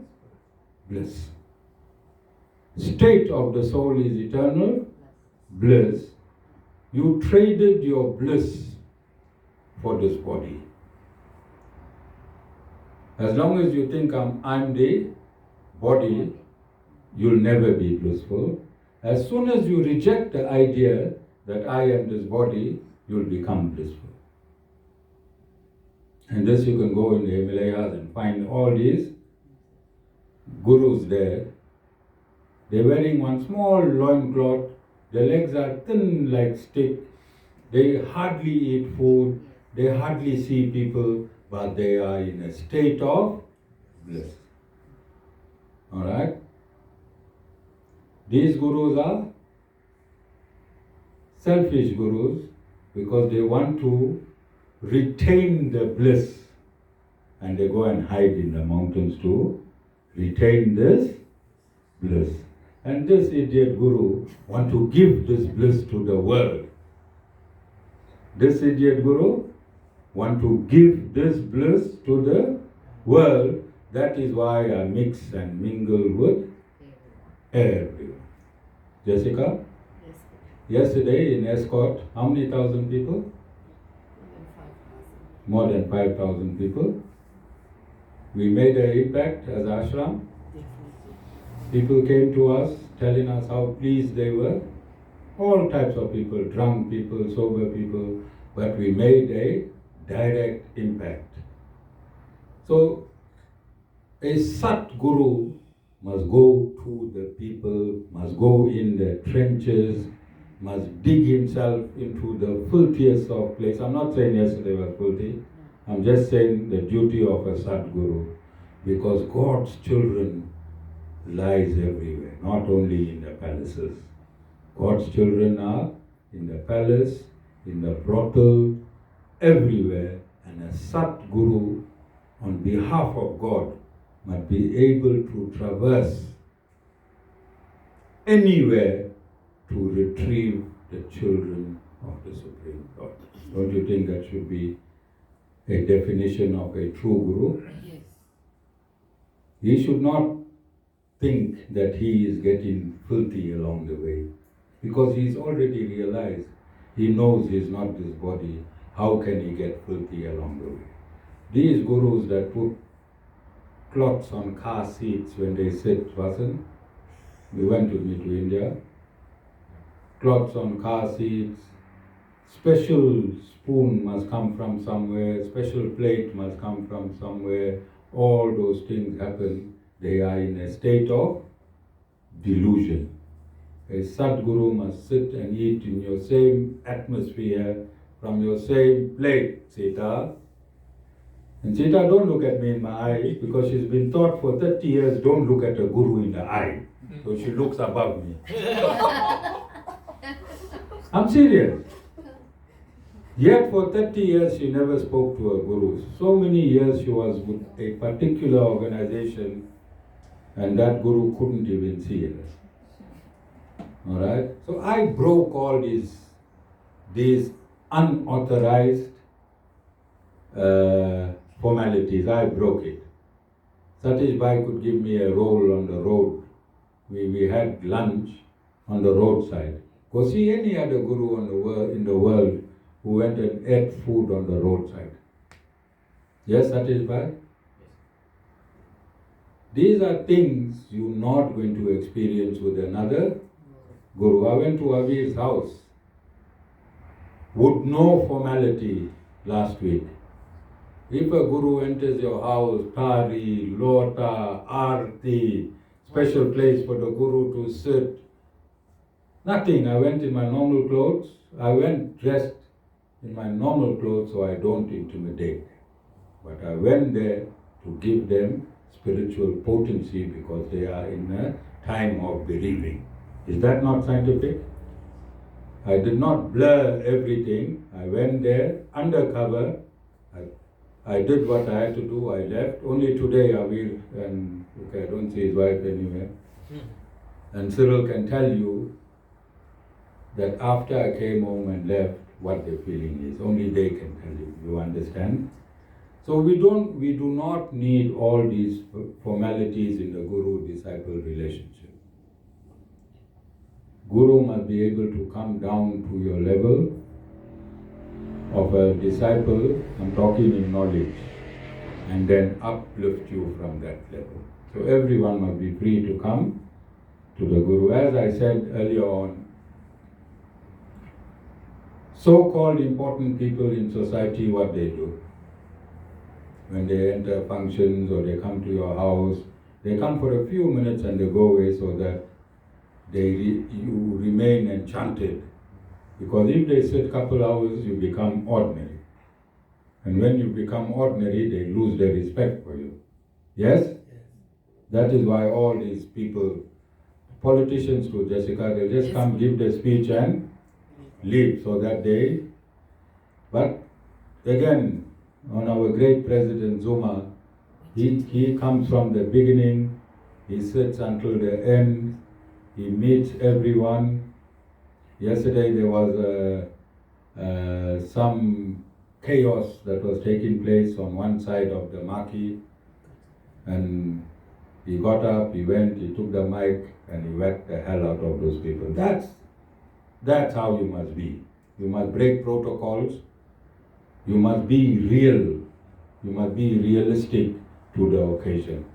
bliss. State of the soul is eternal bliss. You traded your bliss for this body. As long as you think I'm the body, you'll never be blissful. As soon as you reject the idea that I am this body, you'll become blissful. And this you can go in the Himalayas and find all these gurus there. They're wearing one small loincloth, their legs are thin like stick, they hardly eat food, they hardly see people, but they are in a state of bliss. Alright? These gurus are selfish gurus because they want to retain the bliss and they go and hide in the mountains to retain this bliss. And this idiot guru want to give this bliss to the world. This idiot guru want to give this bliss to the world. That is why I mix and mingle with everyone. Jessica, Yes, yesterday in Escort, how many thousand people? more than 5,000. More than 5,000 people. We made an impact as ashram. Definitely. People came to us telling us how pleased they were. All types of people, drunk people, sober people, but we made a direct impact. So, a Sat Guru must go to the people, must go in the trenches, must dig himself into the filthiest of places. I'm not saying yesterday was filthy. I'm just saying the duty of a Sat Guru, because God's children lies everywhere, not only in the palaces. God's children are in the palace, in the brothel, everywhere, and a Sat Guru on behalf of God must be able to traverse anywhere to retrieve the children of the Supreme God. Don't you think that should be a definition of a true Guru? Yes. He should not think that he is getting filthy along the way, because he's already realized, he knows he's not this body. How can he get filthy along the way? These gurus that put cloths on car seats when they sit, wasn't? We went with me to India. Cloths on car seats, special spoon must come from somewhere, special plate must come from somewhere. All those things happen. They are in a state of delusion. A Sadguru must sit and eat in your same atmosphere, from your same plate, Sita. And Sita, don't look at me in my eye, because she's been taught for 30 years, don't look at a guru in the eye. So she looks above me. I'm serious. Yet for 30 years she never spoke to a guru. So many years she was with a particular organization, and that guru couldn't even see her. Alright? So I broke all these unauthorized formalities. I broke it. Satish Bhai could give me a roll on the road. We had lunch on the roadside. Go see any other guru in the world who went and ate food on the roadside. Yes, Satish Bhai? These are things you're not going to experience with another guru. I went to Avir's house with no formality last week. If a guru enters your house, Tari, Lota, Arti, special place for the guru to sit, nothing. I went in my normal clothes. I went dressed in my normal clothes so I don't intimidate. But I went there to give them spiritual potency, because they are in a time of bereaving. Is that not scientific? I did not blur everything. I went there undercover. I did what I had to do. I left. Only today Avir, and okay, I don't see his wife anywhere, and Cyril can tell you that after I came home and left, what the feeling is. Only they can tell you. You understand? So we do not need all these formalities in the guru-disciple relationship. Guru must be able to come down to your level of a disciple, I'm talking in knowledge, and then uplift you from that level. So everyone must be free to come to the Guru. As I said earlier on, so-called important people in society, what they do, when they enter functions or they come to your house, they come for a few minutes and they go away, so that you remain enchanted. Because if they sit a couple hours, you become ordinary. And when you become ordinary, they lose their respect for you. Yes? That is why all these people, politicians too, Jessica, they just come, give the speech and leave, so that they... But again, on our great President Zuma, he comes from the beginning, he sits until the end, He meets everyone. Yesterday there was some chaos that was taking place on one side of the marquee, and he got up, he went, he took the mic, and he whacked the hell out of those people. That's how you must be. You must break protocols. You must be real. You must be realistic to the occasion.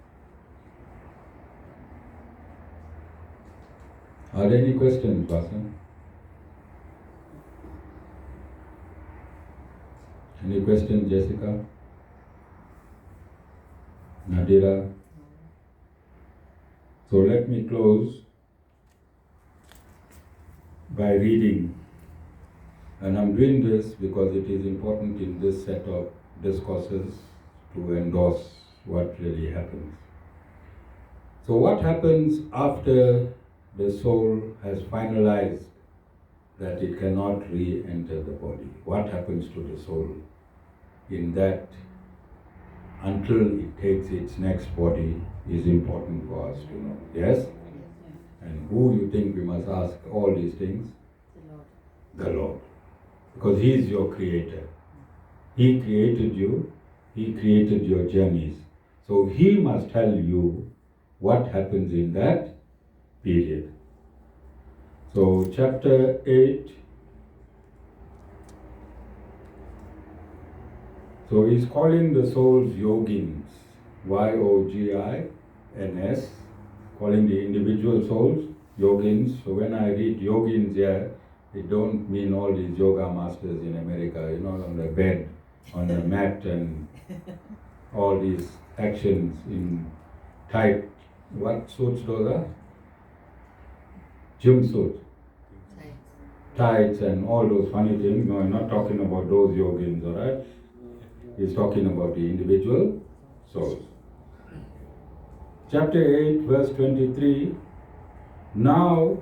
Are there any questions, Vasan? Any questions, Jessica? Nadira? So let me close by reading. And I'm doing this because it is important in this set of discourses to endorse what really happens. So what happens after the soul has finalized that it cannot re-enter the body? What happens to the soul in that until it takes its next body is important for us to know. Yes? And who you think we must ask all these things? The Lord. Because He is your creator. He created you. He created your journeys. So He must tell you what happens in that period. So chapter 8. So he's calling the souls yogins, Y-O-G-I-N-S, calling the individual souls yogins. So when I read yogins here, it don't mean all these yoga masters in America, on the bed, on the mat, and all these actions in tight, what suits those are? Gym suits. Tights and all those funny things. No, I'm not talking about those yogins, alright? He's talking about the individual souls. Chapter 8, verse 23. Now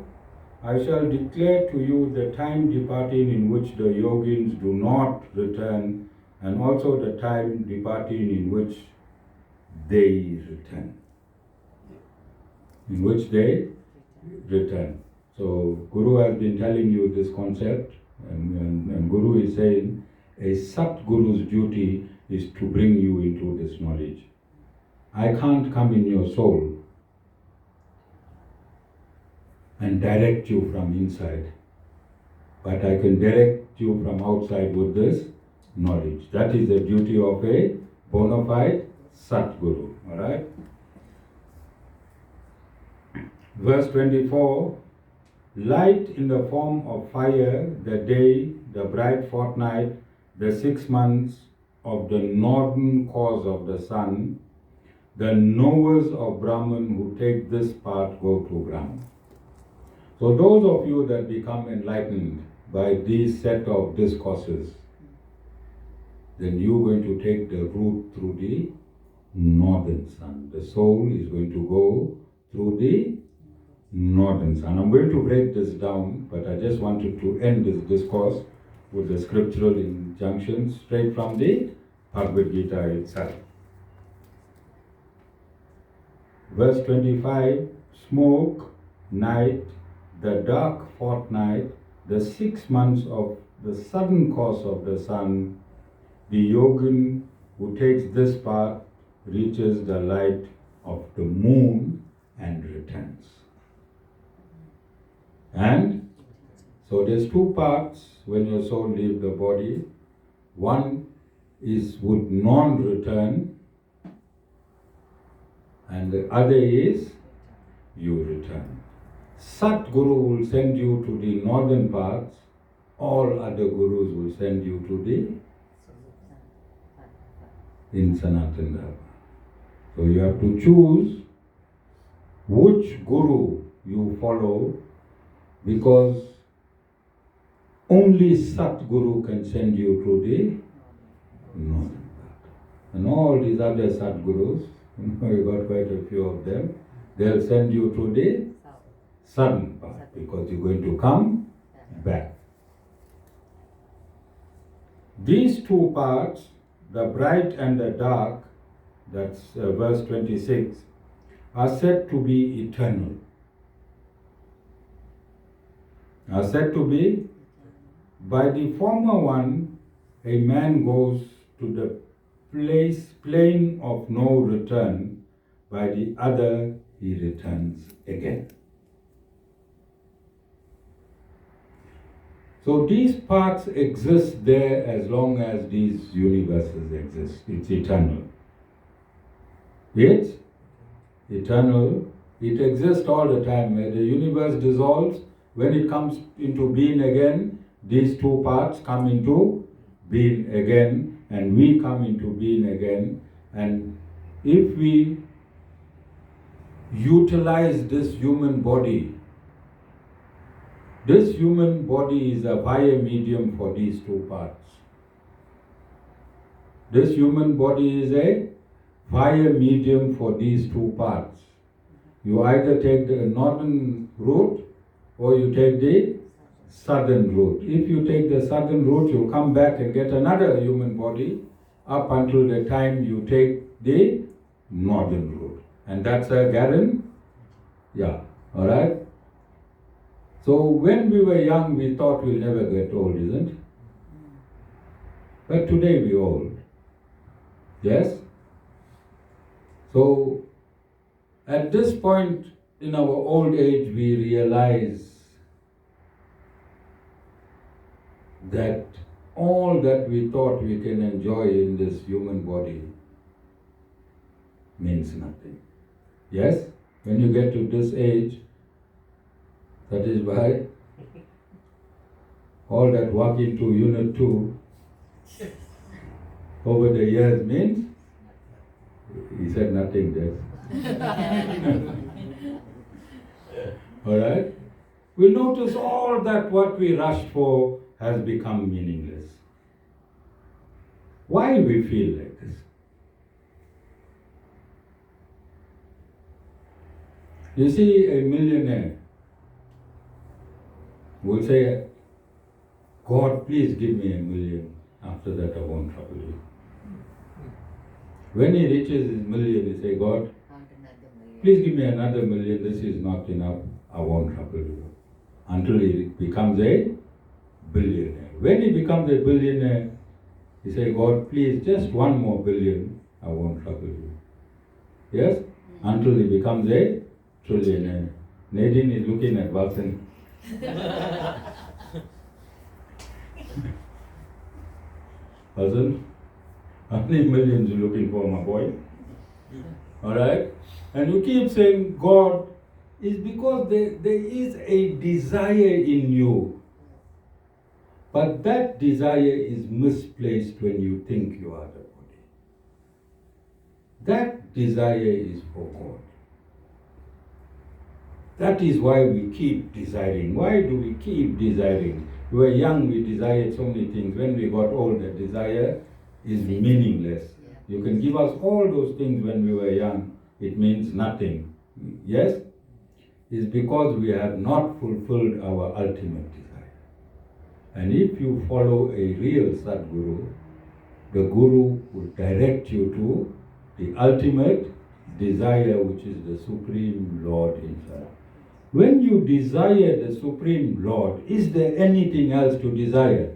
I shall declare to you the time departing in which the yogins do not return, and also the time departing in which they return. In which they return. So Guru has been telling you this concept, and Guru is saying a Satguru's duty is to bring you into this knowledge. I can't come in your soul and direct you from inside, but I can direct you from outside with this knowledge. That is the duty of a bona fide Satguru. Alright? Verse 24. Light in the form of fire, the day, the bright fortnight, the 6 months of the northern course of the sun, the knowers of Brahman who take this path go to Brahman. So those of you that become enlightened by these set of discourses, then you're going to take the route through the northern sun. The soul is going to go through the northern sun. I'm going to break this down, but I just wanted to end this discourse with the scriptural injunctions straight from the Bhagavad Gita itself. Verse 25, smoke, night, the dark fortnight, the 6 months of the sudden course of the sun, the yogin who takes this path reaches the light of the moon and returns. And so there's two parts when your soul leaves the body. One is with non-return, and the other is you return. Satguru will send you to the northern paths, all other gurus will send you to the in Sanatana Dharma. So you have to choose which guru you follow, because only Satguru can send you to the northern path. And all these other Satgurus, you got quite a few of them, they'll send you to the southern path because you're going to come back. These two parts, the bright and the dark, that's verse 26, are said to be eternal. are said to be, by the former one, a man goes to the plane of no return, by the other, he returns again. So these parts exist there as long as these universes exist. It's eternal. It's eternal. It exists all the time. When the universe dissolves, when it comes into being again, these two parts come into being again, and we come into being again. And if we utilize this human body is a via medium for these two parts. This human body is a via medium for these two parts. You either take the northern route or you take the southern route. If you take the southern route, you come back and get another human body up until the time you take the northern route. And that's a guarantee. Yeah, alright? So when we were young, we thought we'll never get old, isn't it? But today we're old. Yes? So at this point in our old age, we realize that all that we thought we can enjoy in this human body means nothing. Yes? When you get to this age, that is why all that walk into Unit 2 over the years means, he said nothing there. Alright? We'll notice all that what we rushed for has become meaningless. Why we feel like this? You see, a millionaire will say, God, please give me $1 million. After that, I won't trouble you. When he reaches his million, he say, God, please give me another $1 million. This is not enough. I won't trouble you. Until he becomes a billionaire. When he becomes a billionaire, he say, God, please, just one more billion. I won't trouble you. Yes? Until he becomes a trillionaire. Nadine is looking at Watson. Husband, how many millions you looking for, my boy? Alright? And you keep saying God is because there is a desire in you. But that desire is misplaced when you think you are the body. That desire is for God. That is why we keep desiring. Why do we keep desiring? We were young, we desired so many things. When we got old, the desire is meaningless. You can give us all those things when we were young. It means nothing. Yes? It's because we have not fulfilled our ultimate desire. And if you follow a real Sadguru, the Guru will direct you to the ultimate desire, which is the Supreme Lord Himself. When you desire the Supreme Lord, is there anything else to desire?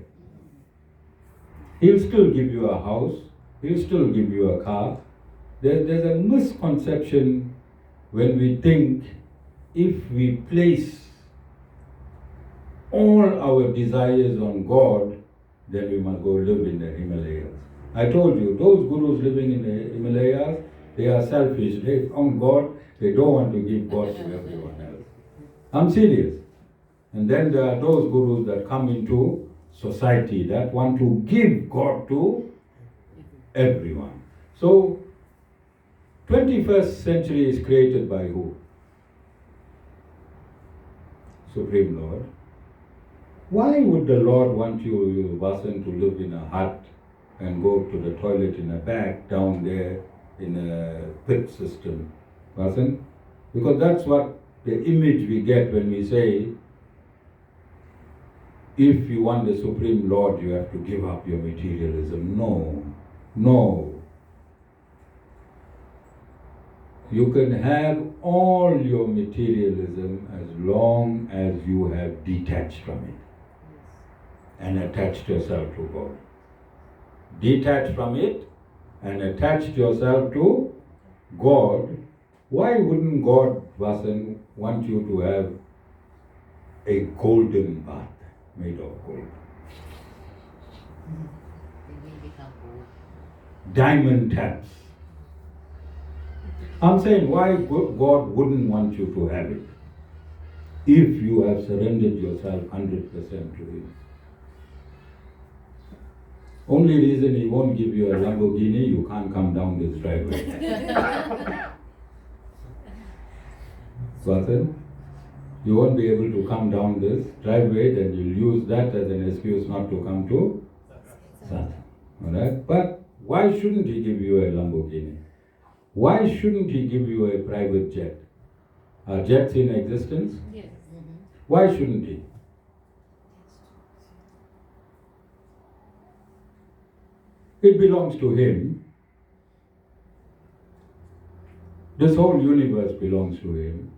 He'll still give you a house, He'll still give you a car. There's a misconception when we think if we place all our desires on God, then we must go live in the Himalayas. I told you, those gurus living in the Himalayas, they are selfish. They found God, they don't want to give God to everyone else. I'm serious. And then there are those gurus that come into society that want to give God to everyone. So, 21st century is created by who? Supreme Lord. Why would the Lord want you, Vasan, to live in a hut and go to the toilet in a bag down there in a pit system? Vasan? Because that's what the image we get when we say, if you want the Supreme Lord, you have to give up your materialism. No. You can have all your materialism as long as you have detached from it and attached yourself to God. Detached from it and attached yourself to God. Why wouldn't God, Vasan, want you to have a golden bath made of gold? They will become old. Diamond taps. I'm saying why God wouldn't want you to have it if you have surrendered yourself 100% to Him. Only reason He won't give you a Lamborghini, you can't come down this driveway. Vasan, you won't be able to come down this driveway, then you'll use that as an excuse not to come to Satsang. Alright? But why shouldn't He give you a Lamborghini? Why shouldn't He give you a private jet? Are jets in existence? Yes. Why shouldn't He? It belongs to Him. This whole universe belongs to Him.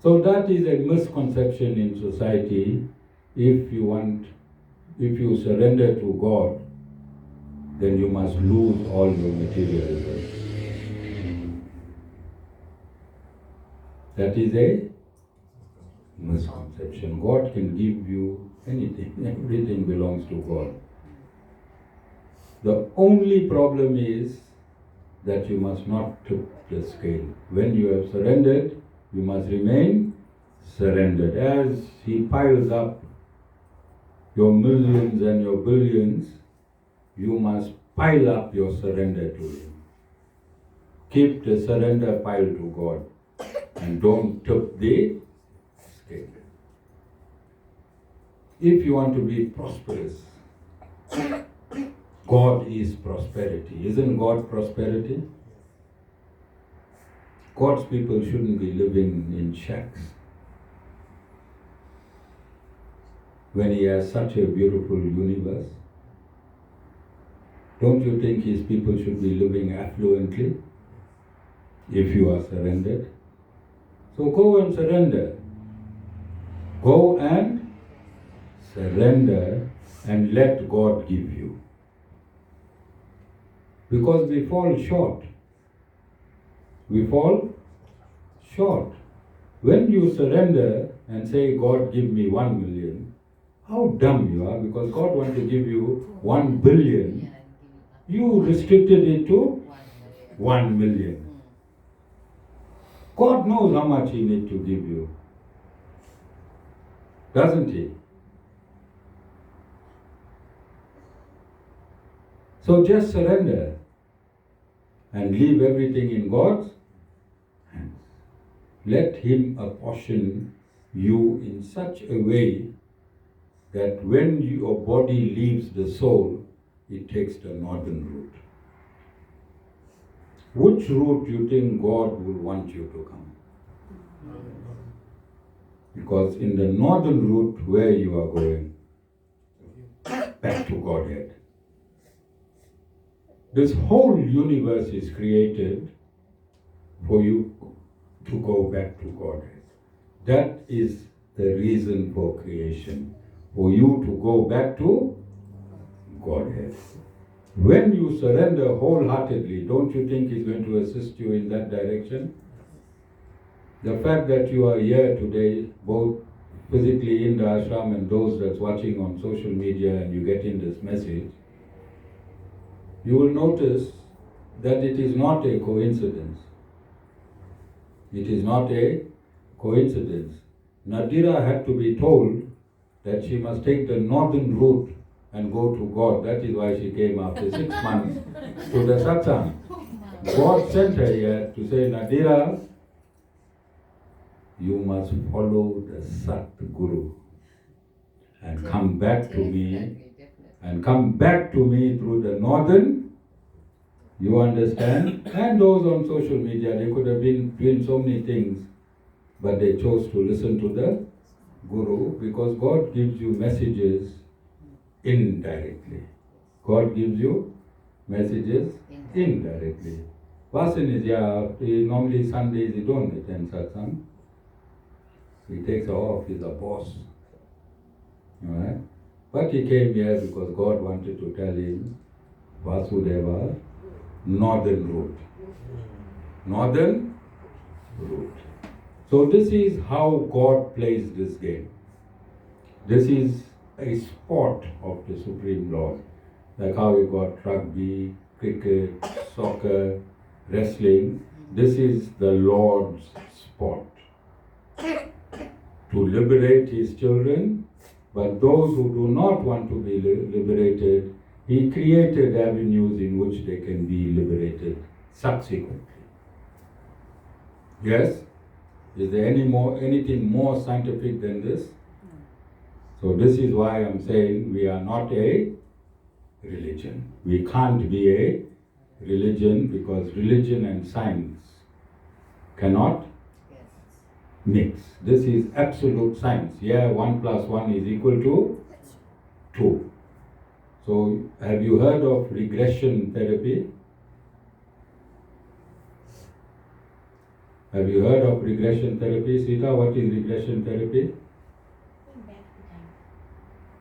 So that is a misconception in society. If you surrender to God, then you must lose all your materialism. That is a misconception. God can give you anything. Everything belongs to God. The only problem is that you must not tip the scale. When you have surrendered, you must remain surrendered. As He piles up your millions and your billions, you must pile up your surrender to Him. Keep the surrender pile to God and don't tip the scale. If you want to be prosperous, God is prosperity. Isn't God prosperity? God's people shouldn't be living in shacks when He has such a beautiful universe. Don't you think His people should be living affluently if you are surrendered? So go and surrender. Go and surrender and let God give you. Because we fall short. We fall short. When you surrender and say, God, give me 1 million, how dumb you are, because God wants to give you 1 billion. You restricted it to 1 million. God knows how much He needs to give you. Doesn't He? So just surrender and leave everything in God's hands. Let Him apportion you in such a way that when your body leaves the soul, it takes the northern route. Which route do you think God will want you to come? Because in the northern route, where you are going, back to Godhead. This whole universe is created for you to go back to Godhead. That is the reason for creation, for you to go back to Godhead. When you surrender wholeheartedly, don't you think He's going to assist you in that direction? The fact that you are here today, both physically in the ashram and those that's watching on social media, and you get in this message, you will notice that it is not a coincidence. It is not a coincidence. Nadira had to be told that she must take the northern route and go to God. That is why she came after 6 months to the satsang. God sent her here to say, Nadira, you must follow the Sat Guru and come back to me, and come back to me through the northern. You understand? And those on social media, they could have been doing so many things, but they chose to listen to the Guru, because God gives you messages indirectly. God gives you messages indirectly. Vasan is, normally Sundays he don't attend satsang. He takes off, he's a boss. Alright? But he came here because God wanted to tell him Vasudeva, northern route. Northern route. So this is how God plays this game. This is a sport of the Supreme Lord. Like how you got rugby, cricket, soccer, wrestling. This is the Lord's sport. To liberate his children, but those who do not want to be liberated, he created avenues in which they can be liberated subsequently. Yes? Is there anything more scientific than this? So this is why I'm saying we are not a religion. We can't be a religion because religion and science cannot mix. This is absolute science. Yeah, 1 plus 1 is equal to 2. So have you heard of regression therapy? Have you heard of regression therapy? Sita, what is regression therapy? Going back to time.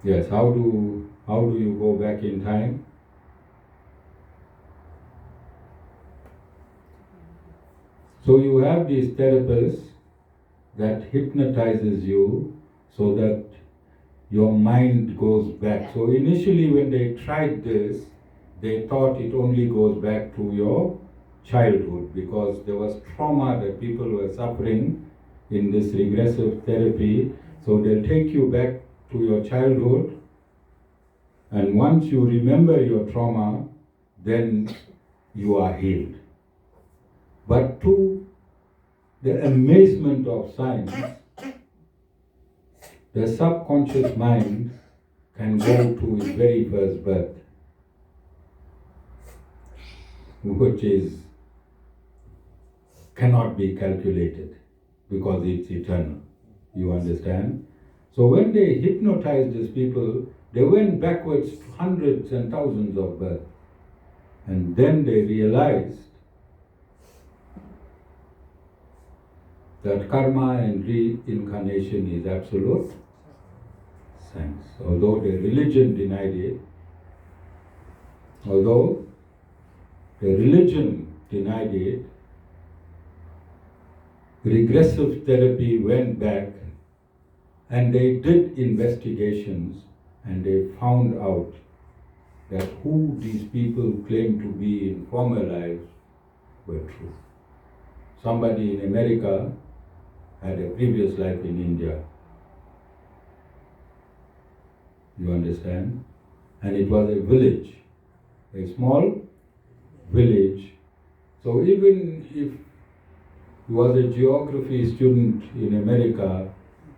Yes, how do you go back in time? So you have these therapists that hypnotizes you so that your mind goes back. So initially when they tried this, they thought it only goes back to your childhood because there was trauma that people were suffering in this regressive therapy. So they'll take you back to your childhood, and once you remember your trauma, then you are healed. But to the amazement of science, the subconscious mind can go to its very first birth, which cannot be calculated because it's eternal. You understand? So when they hypnotized these people, they went backwards to hundreds and thousands of births. And then they realized that karma and reincarnation is absolute science. Although the religion denied it, regressive therapy went back and they did investigations and they found out that who these people claim to be in former lives were true. Somebody in America had a previous life in India. You understand? And it was a village, a small village. So even if you was a geography student in America,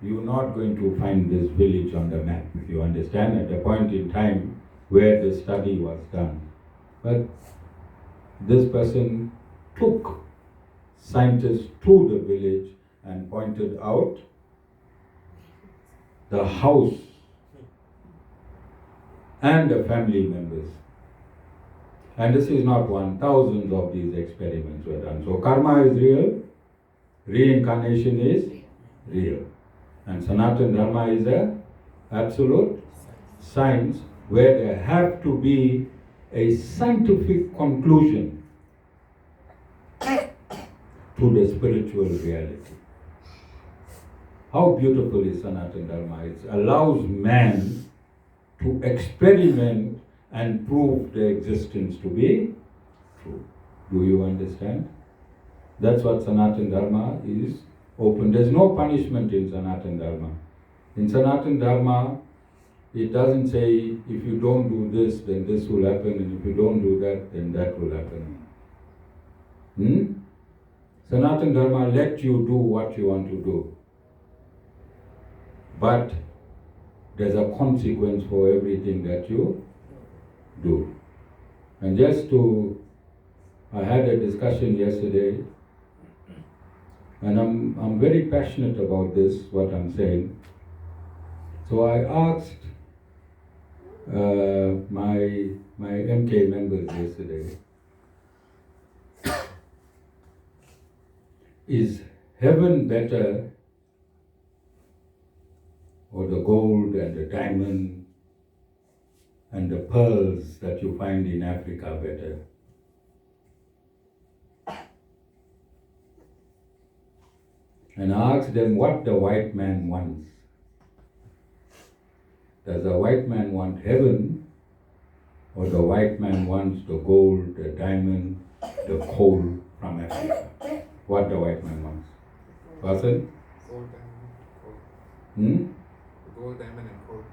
you're not going to find this village on the map, you understand, at the point in time where the study was done. But this person took scientists to the village and pointed out the house and the family members. And this is not one, thousands of these experiments were done. So karma is real, reincarnation is real. And Sanatana Dharma is an absolute science where there have to be a scientific conclusion to the spiritual reality. How beautiful is Sanatana Dharma? It allows man to experiment and prove the existence to be true. Do you understand? That's what Sanatana Dharma is open. There's no punishment in Sanatana Dharma. In Sanatana Dharma, it doesn't say if you don't do this, then this will happen, and if you don't do that, then that will happen. Sanatana Dharma let you do what you want to do. But there's a consequence for everything that you do. And I had a discussion yesterday, and I'm very passionate about this, what I'm saying. So I asked my MK members yesterday, Is heaven better, or the gold and the diamond and the pearls that you find in Africa better? And I asked them what the white man wants. Does the white man want heaven, or the white man wants the gold, the diamond, the coal from Africa? What the white man wants? Person? Gold, diamond, gold. Hmm? Gold, diamond, and gold.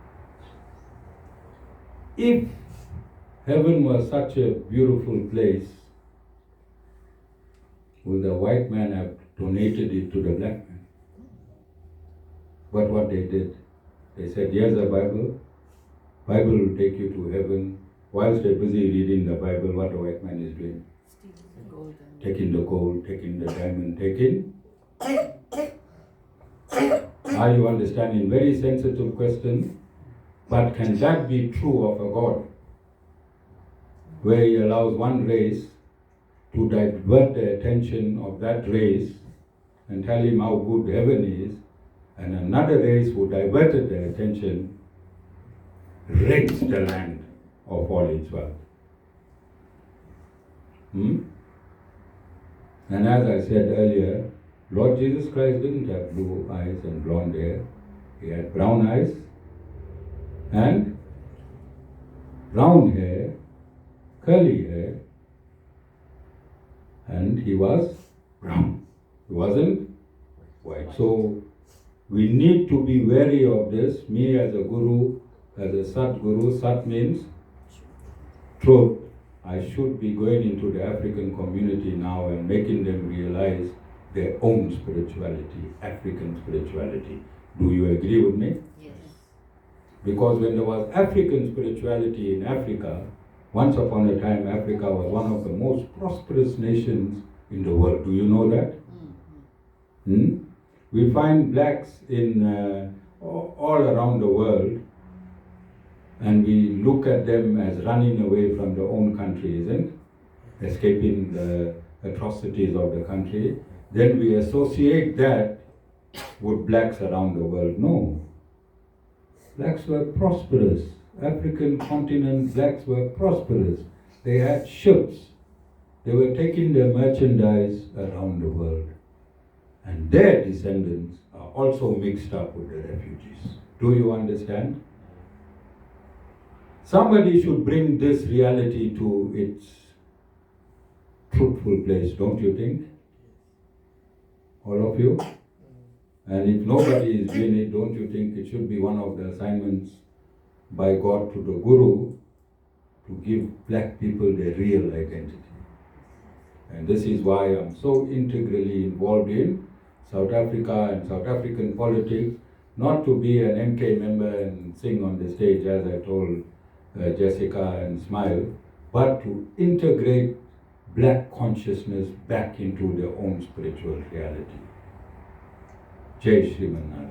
If heaven was such a beautiful place, would the white man have donated it to the black man? But what they did, they said, here's the Bible. Bible will take you to heaven. Whilst they're busy reading the Bible, what the white man is doing? Stealing the gold and Taking the gold, taking the diamond, taking. Are you understanding? Very sensitive question. But can that be true of a God? Where he allows one race to divert the attention of that race and tell him how good heaven is, and another race who diverted their attention rakes the land of all its wealth. And as I said earlier, Lord Jesus Christ didn't have blue eyes and blonde hair. He had brown eyes and brown hair, curly hair, and he was brown. He wasn't white. So we need to be wary of this. Me as a guru, as a Sat Guru, Sat means truth. I should be going into the African community now and making them realize their own spirituality, African spirituality. Do you agree with me? yes. Because when there was African spirituality in Africa, once upon a time Africa was one of the most prosperous nations in the world. Do you know that? Mm-hmm. We find blacks in all around the world, and we look at them as running away from their own country, isn't it? Escaping the atrocities of the country. Then we associate that with blacks around the world. No. Blacks were prosperous. African continent blacks were prosperous. They had ships. They were taking their merchandise around the world. And their descendants are also mixed up with the refugees. Do you understand? Somebody should bring this reality to its truthful place, don't you think? All of you? And if nobody is doing it, don't you think it should be one of the assignments by God to the Guru to give black people their real identity? And this is why I'm so integrally involved in South Africa and South African politics, not to be an MK member and sing on the stage as I told Jessica and smile, but to integrate black consciousness back into their own spiritual reality. Jai Shri Manara.